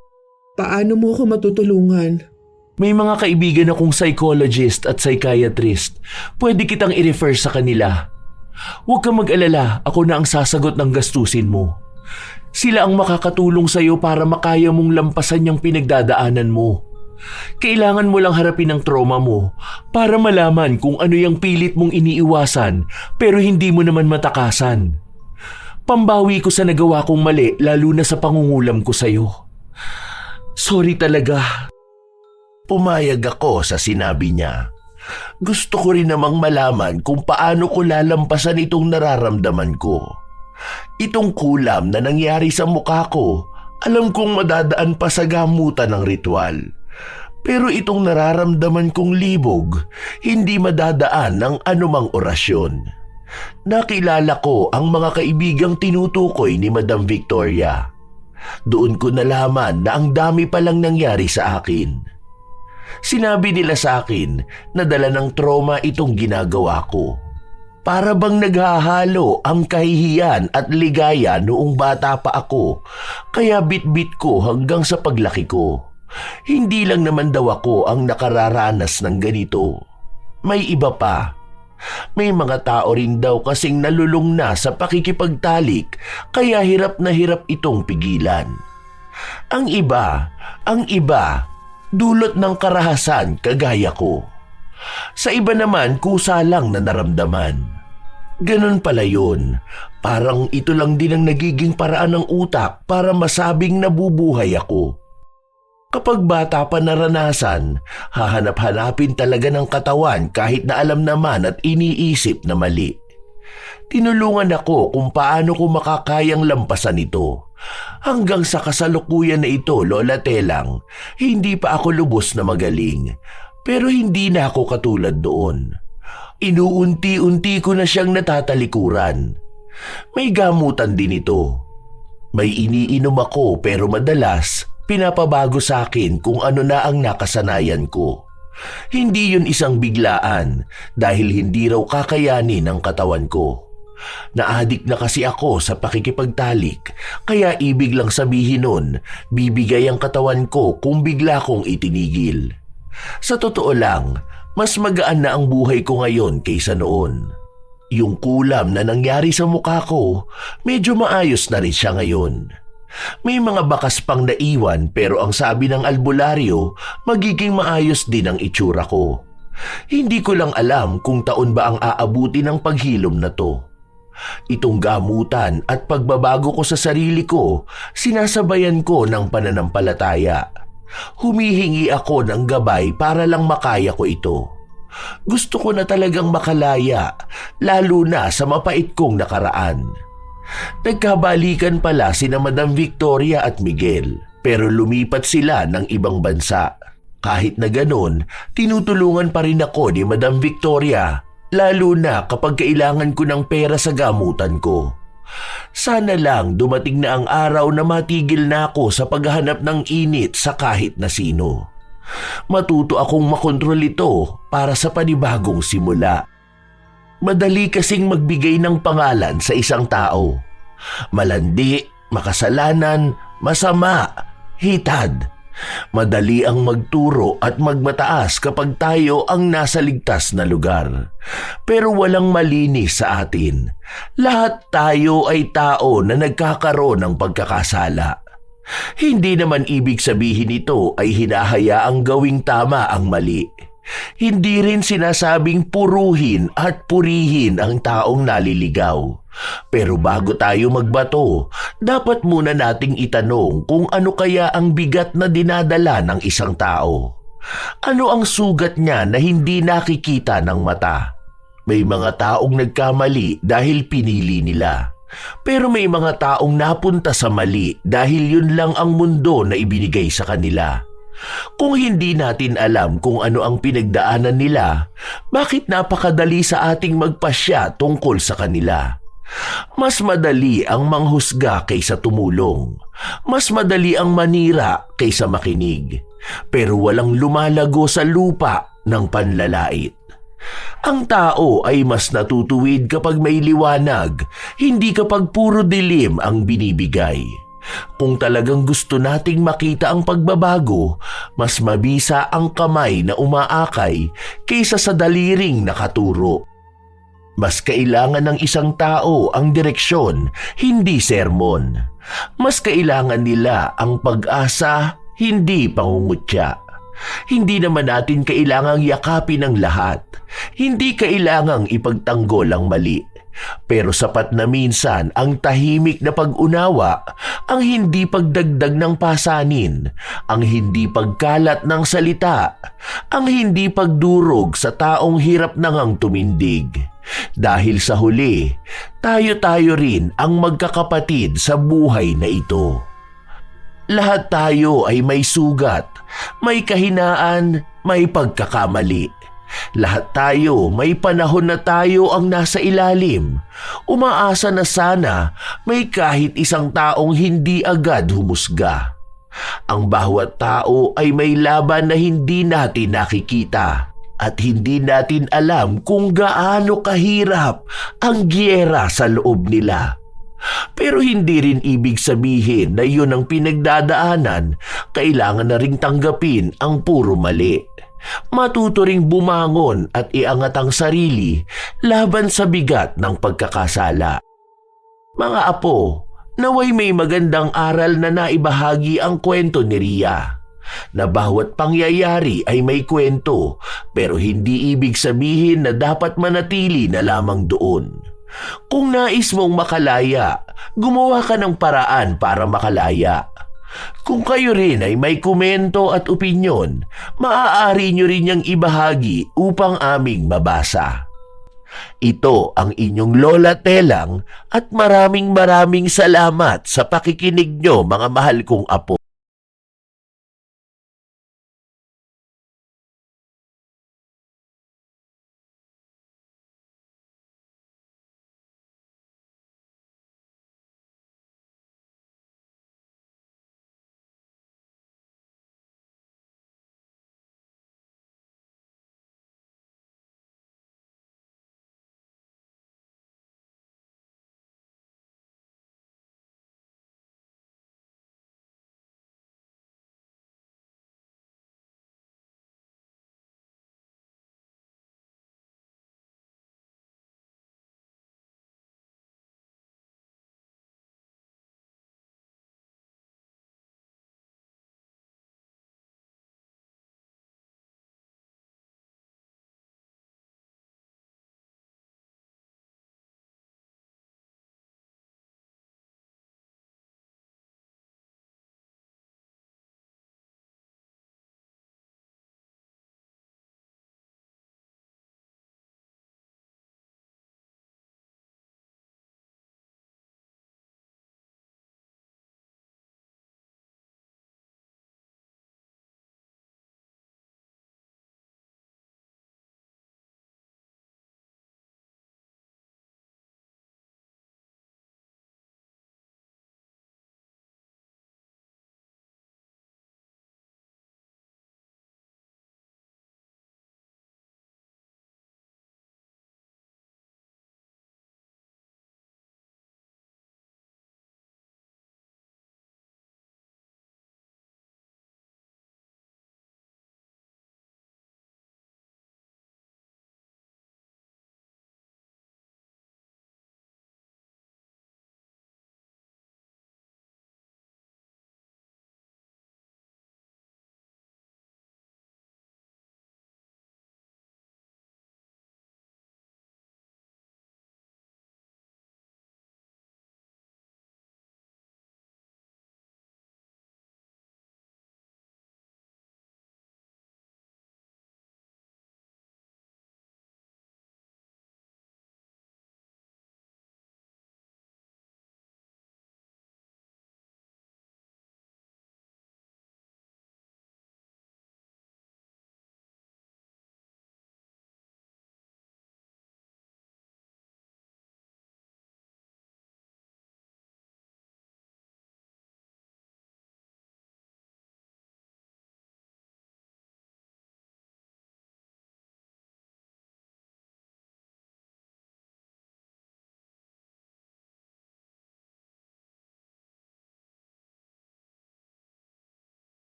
Paano mo ako matutulungan? May mga kaibigan akong psychologist at psychiatrist. Pwede kitang i-refer sa kanila. Huwag kang mag-alala, ako na ang sasagot ng gastusin mo. Sila ang makakatulong sa'yo para makaya mong lampasan yung pinagdadaanan mo. Kailangan mo lang harapin ang trauma mo para malaman kung ano yung pilit mong iniiwasan pero hindi mo naman matakasan. Pambawi ko sa nagawa kong mali lalo na sa pangungulam ko sa'yo. Sorry talaga. Pumayag ako sa sinabi niya. Gusto ko rin namang malaman kung paano ko lalampasan itong nararamdaman ko. Itong kulam na nangyari sa mukha ko, alam kong madadaan pa sa gamutan ng ritual. Pero itong nararamdaman kong libog, hindi madadaan ng anumang orasyon. Nakilala ko ang mga kaibigang tinutukoy ni Madam Victoria. Doon ko nalaman na ang dami palang nangyari sa akin. Sinabi nila sa akin na dala ng trauma itong ginagawa ko. Para bang naghahalo ang kahihiyan at ligaya noong bata pa ako, kaya bit-bit ko hanggang sa paglaki ko. Hindi lang naman daw ako ang nakararanas ng ganito. May iba pa. May mga tao rin daw kasing nalulung na sa pakikipagtalik kaya hirap na hirap itong pigilan. Ang iba, dulot ng karahasan kagaya ko. Sa iba naman kusa lang na naramdaman. Ganon pala yun. Parang ito lang din ang nagiging paraan ng utak para masabing nabubuhay ako. Kapag bata pa naranasan, hahanap-hanapin talaga ng katawan kahit na alam naman at iniisip na mali. Tinulungan ako kung paano ko makakayang lampasan ito. Hanggang sa kasalukuyan na ito, Lola Telang, hindi pa ako lubos na magaling. Pero hindi na ako katulad doon. Inuunti-unti ko na siyang natatalikuran. May gamutan din ito. May iniinom ako pero madalas pinapabago sa akin kung ano na ang nakasanayan ko. Hindi yun isang biglaan dahil hindi raw kakayanin ng katawan ko. Naadik na kasi ako sa pakikipagtalik kaya ibig lang sabihin nun bibigay ang katawan ko kung bigla kong itinigil. Sa totoo lang, mas magaan na ang buhay ko ngayon kaysa noon. Yung kulam na nangyari sa mukha ko, medyo maayos na rin siya ngayon. May mga bakas pang naiwan pero ang sabi ng albularyo, magiging maayos din ang itsura ko. Hindi ko lang alam kung taon ba ang aabuti ng paghilom na to. Itong gamutan at pagbabago ko sa sarili ko, sinasabayan ko ng pananampalataya. Humihingi ako ng gabay para lang makaya ko ito. Gusto ko na talagang makalaya, lalo na sa mapait kong nakaraan. Nagkabalikan pala sina Madam Victoria at Miguel, pero lumipat sila ng ibang bansa. Kahit na ganon, tinutulungan pa rin ako ni Madam Victoria, lalo na kapag kailangan ko ng pera sa gamutan ko. Sana lang dumating na ang araw na matigil na ako sa paghahanap ng init sa kahit na sino. Matuto akong makontrol ito para sa panibagong simula. Madali kasing magbigay ng pangalan sa isang tao. Malandi, makasalanan, masama, hitad. Madali ang magturo at magmataas kapag tayo ang nasa ligtas na lugar. Pero walang malinis sa atin. Lahat tayo ay tao na nagkakaroon ng pagkakasala. Hindi naman ibig sabihin ito ay hinahayaang gawing tama ang mali. Hindi rin sinasabing puruhin at purihin ang taong naliligaw. Pero bago tayo magbato, dapat muna nating itanong kung ano kaya ang bigat na dinadala ng isang tao. Ano ang sugat niya na hindi nakikita ng mata? May mga taong nagkamali dahil pinili nila. Pero may mga taong napunta sa mali dahil yun lang ang mundo na ibinigay sa kanila. Kung hindi natin alam kung ano ang pinagdaanan nila, bakit napakadali sa ating magpasya tungkol sa kanila? Mas madali ang manghusga kaysa tumulong. Mas madali ang manira kaysa makinig. Pero walang lumalago sa lupa ng panlalait. Ang tao ay mas natutuwid kapag may liwanag, hindi kapag puro dilim ang binibigay. Kung talagang gusto nating makita ang pagbabago, mas mabisa ang kamay na umaakay kaysa sa daliring nakaturo. Mas kailangan ng isang tao ang direksyon, hindi sermon. Mas kailangan nila ang pag-asa, hindi pangungutya. Hindi naman natin kailangang yakapin ang lahat. Hindi kailangang ipagtanggol ang mali. Pero sapat na minsan ang tahimik na pag-unawa, ang hindi pagdagdag ng pasanin, ang hindi pagkalat ng salita, ang hindi pagdurog sa taong hirap na ngang tumindig. Dahil sa huli, tayo-tayo rin ang magkakapatid sa buhay na ito. Lahat tayo ay may sugat, may kahinaan, may pagkakamali. Lahat tayo may panahon na tayo ang nasa ilalim. Umaasa na sana may kahit isang taong hindi agad humusga. Ang bawat tao ay may laban na hindi natin nakikita at hindi natin alam kung gaano kahirap ang giyera sa loob nila. Pero hindi rin ibig sabihin na yun ang pinagdadaanan, kailangan na ring tanggapin ang puro mali. matuto ring bumangon at iangat ang sarili laban sa bigat ng pagkakasala. Mga apo, naway may magandang aral na naibahagi ang kwento ni Ria, na bawat pangyayari ay may kwento pero hindi ibig sabihin na dapat manatili na lamang doon. Kung nais mong makalaya, gumawa ka ng paraan para makalaya. Kung kayo rin ay may komento at opinyon, maaari nyo rin niyang ibahagi upang aming mabasa. Ito ang inyong Lola Telang at maraming salamat sa pakikinig nyo, mga mahal kong apo.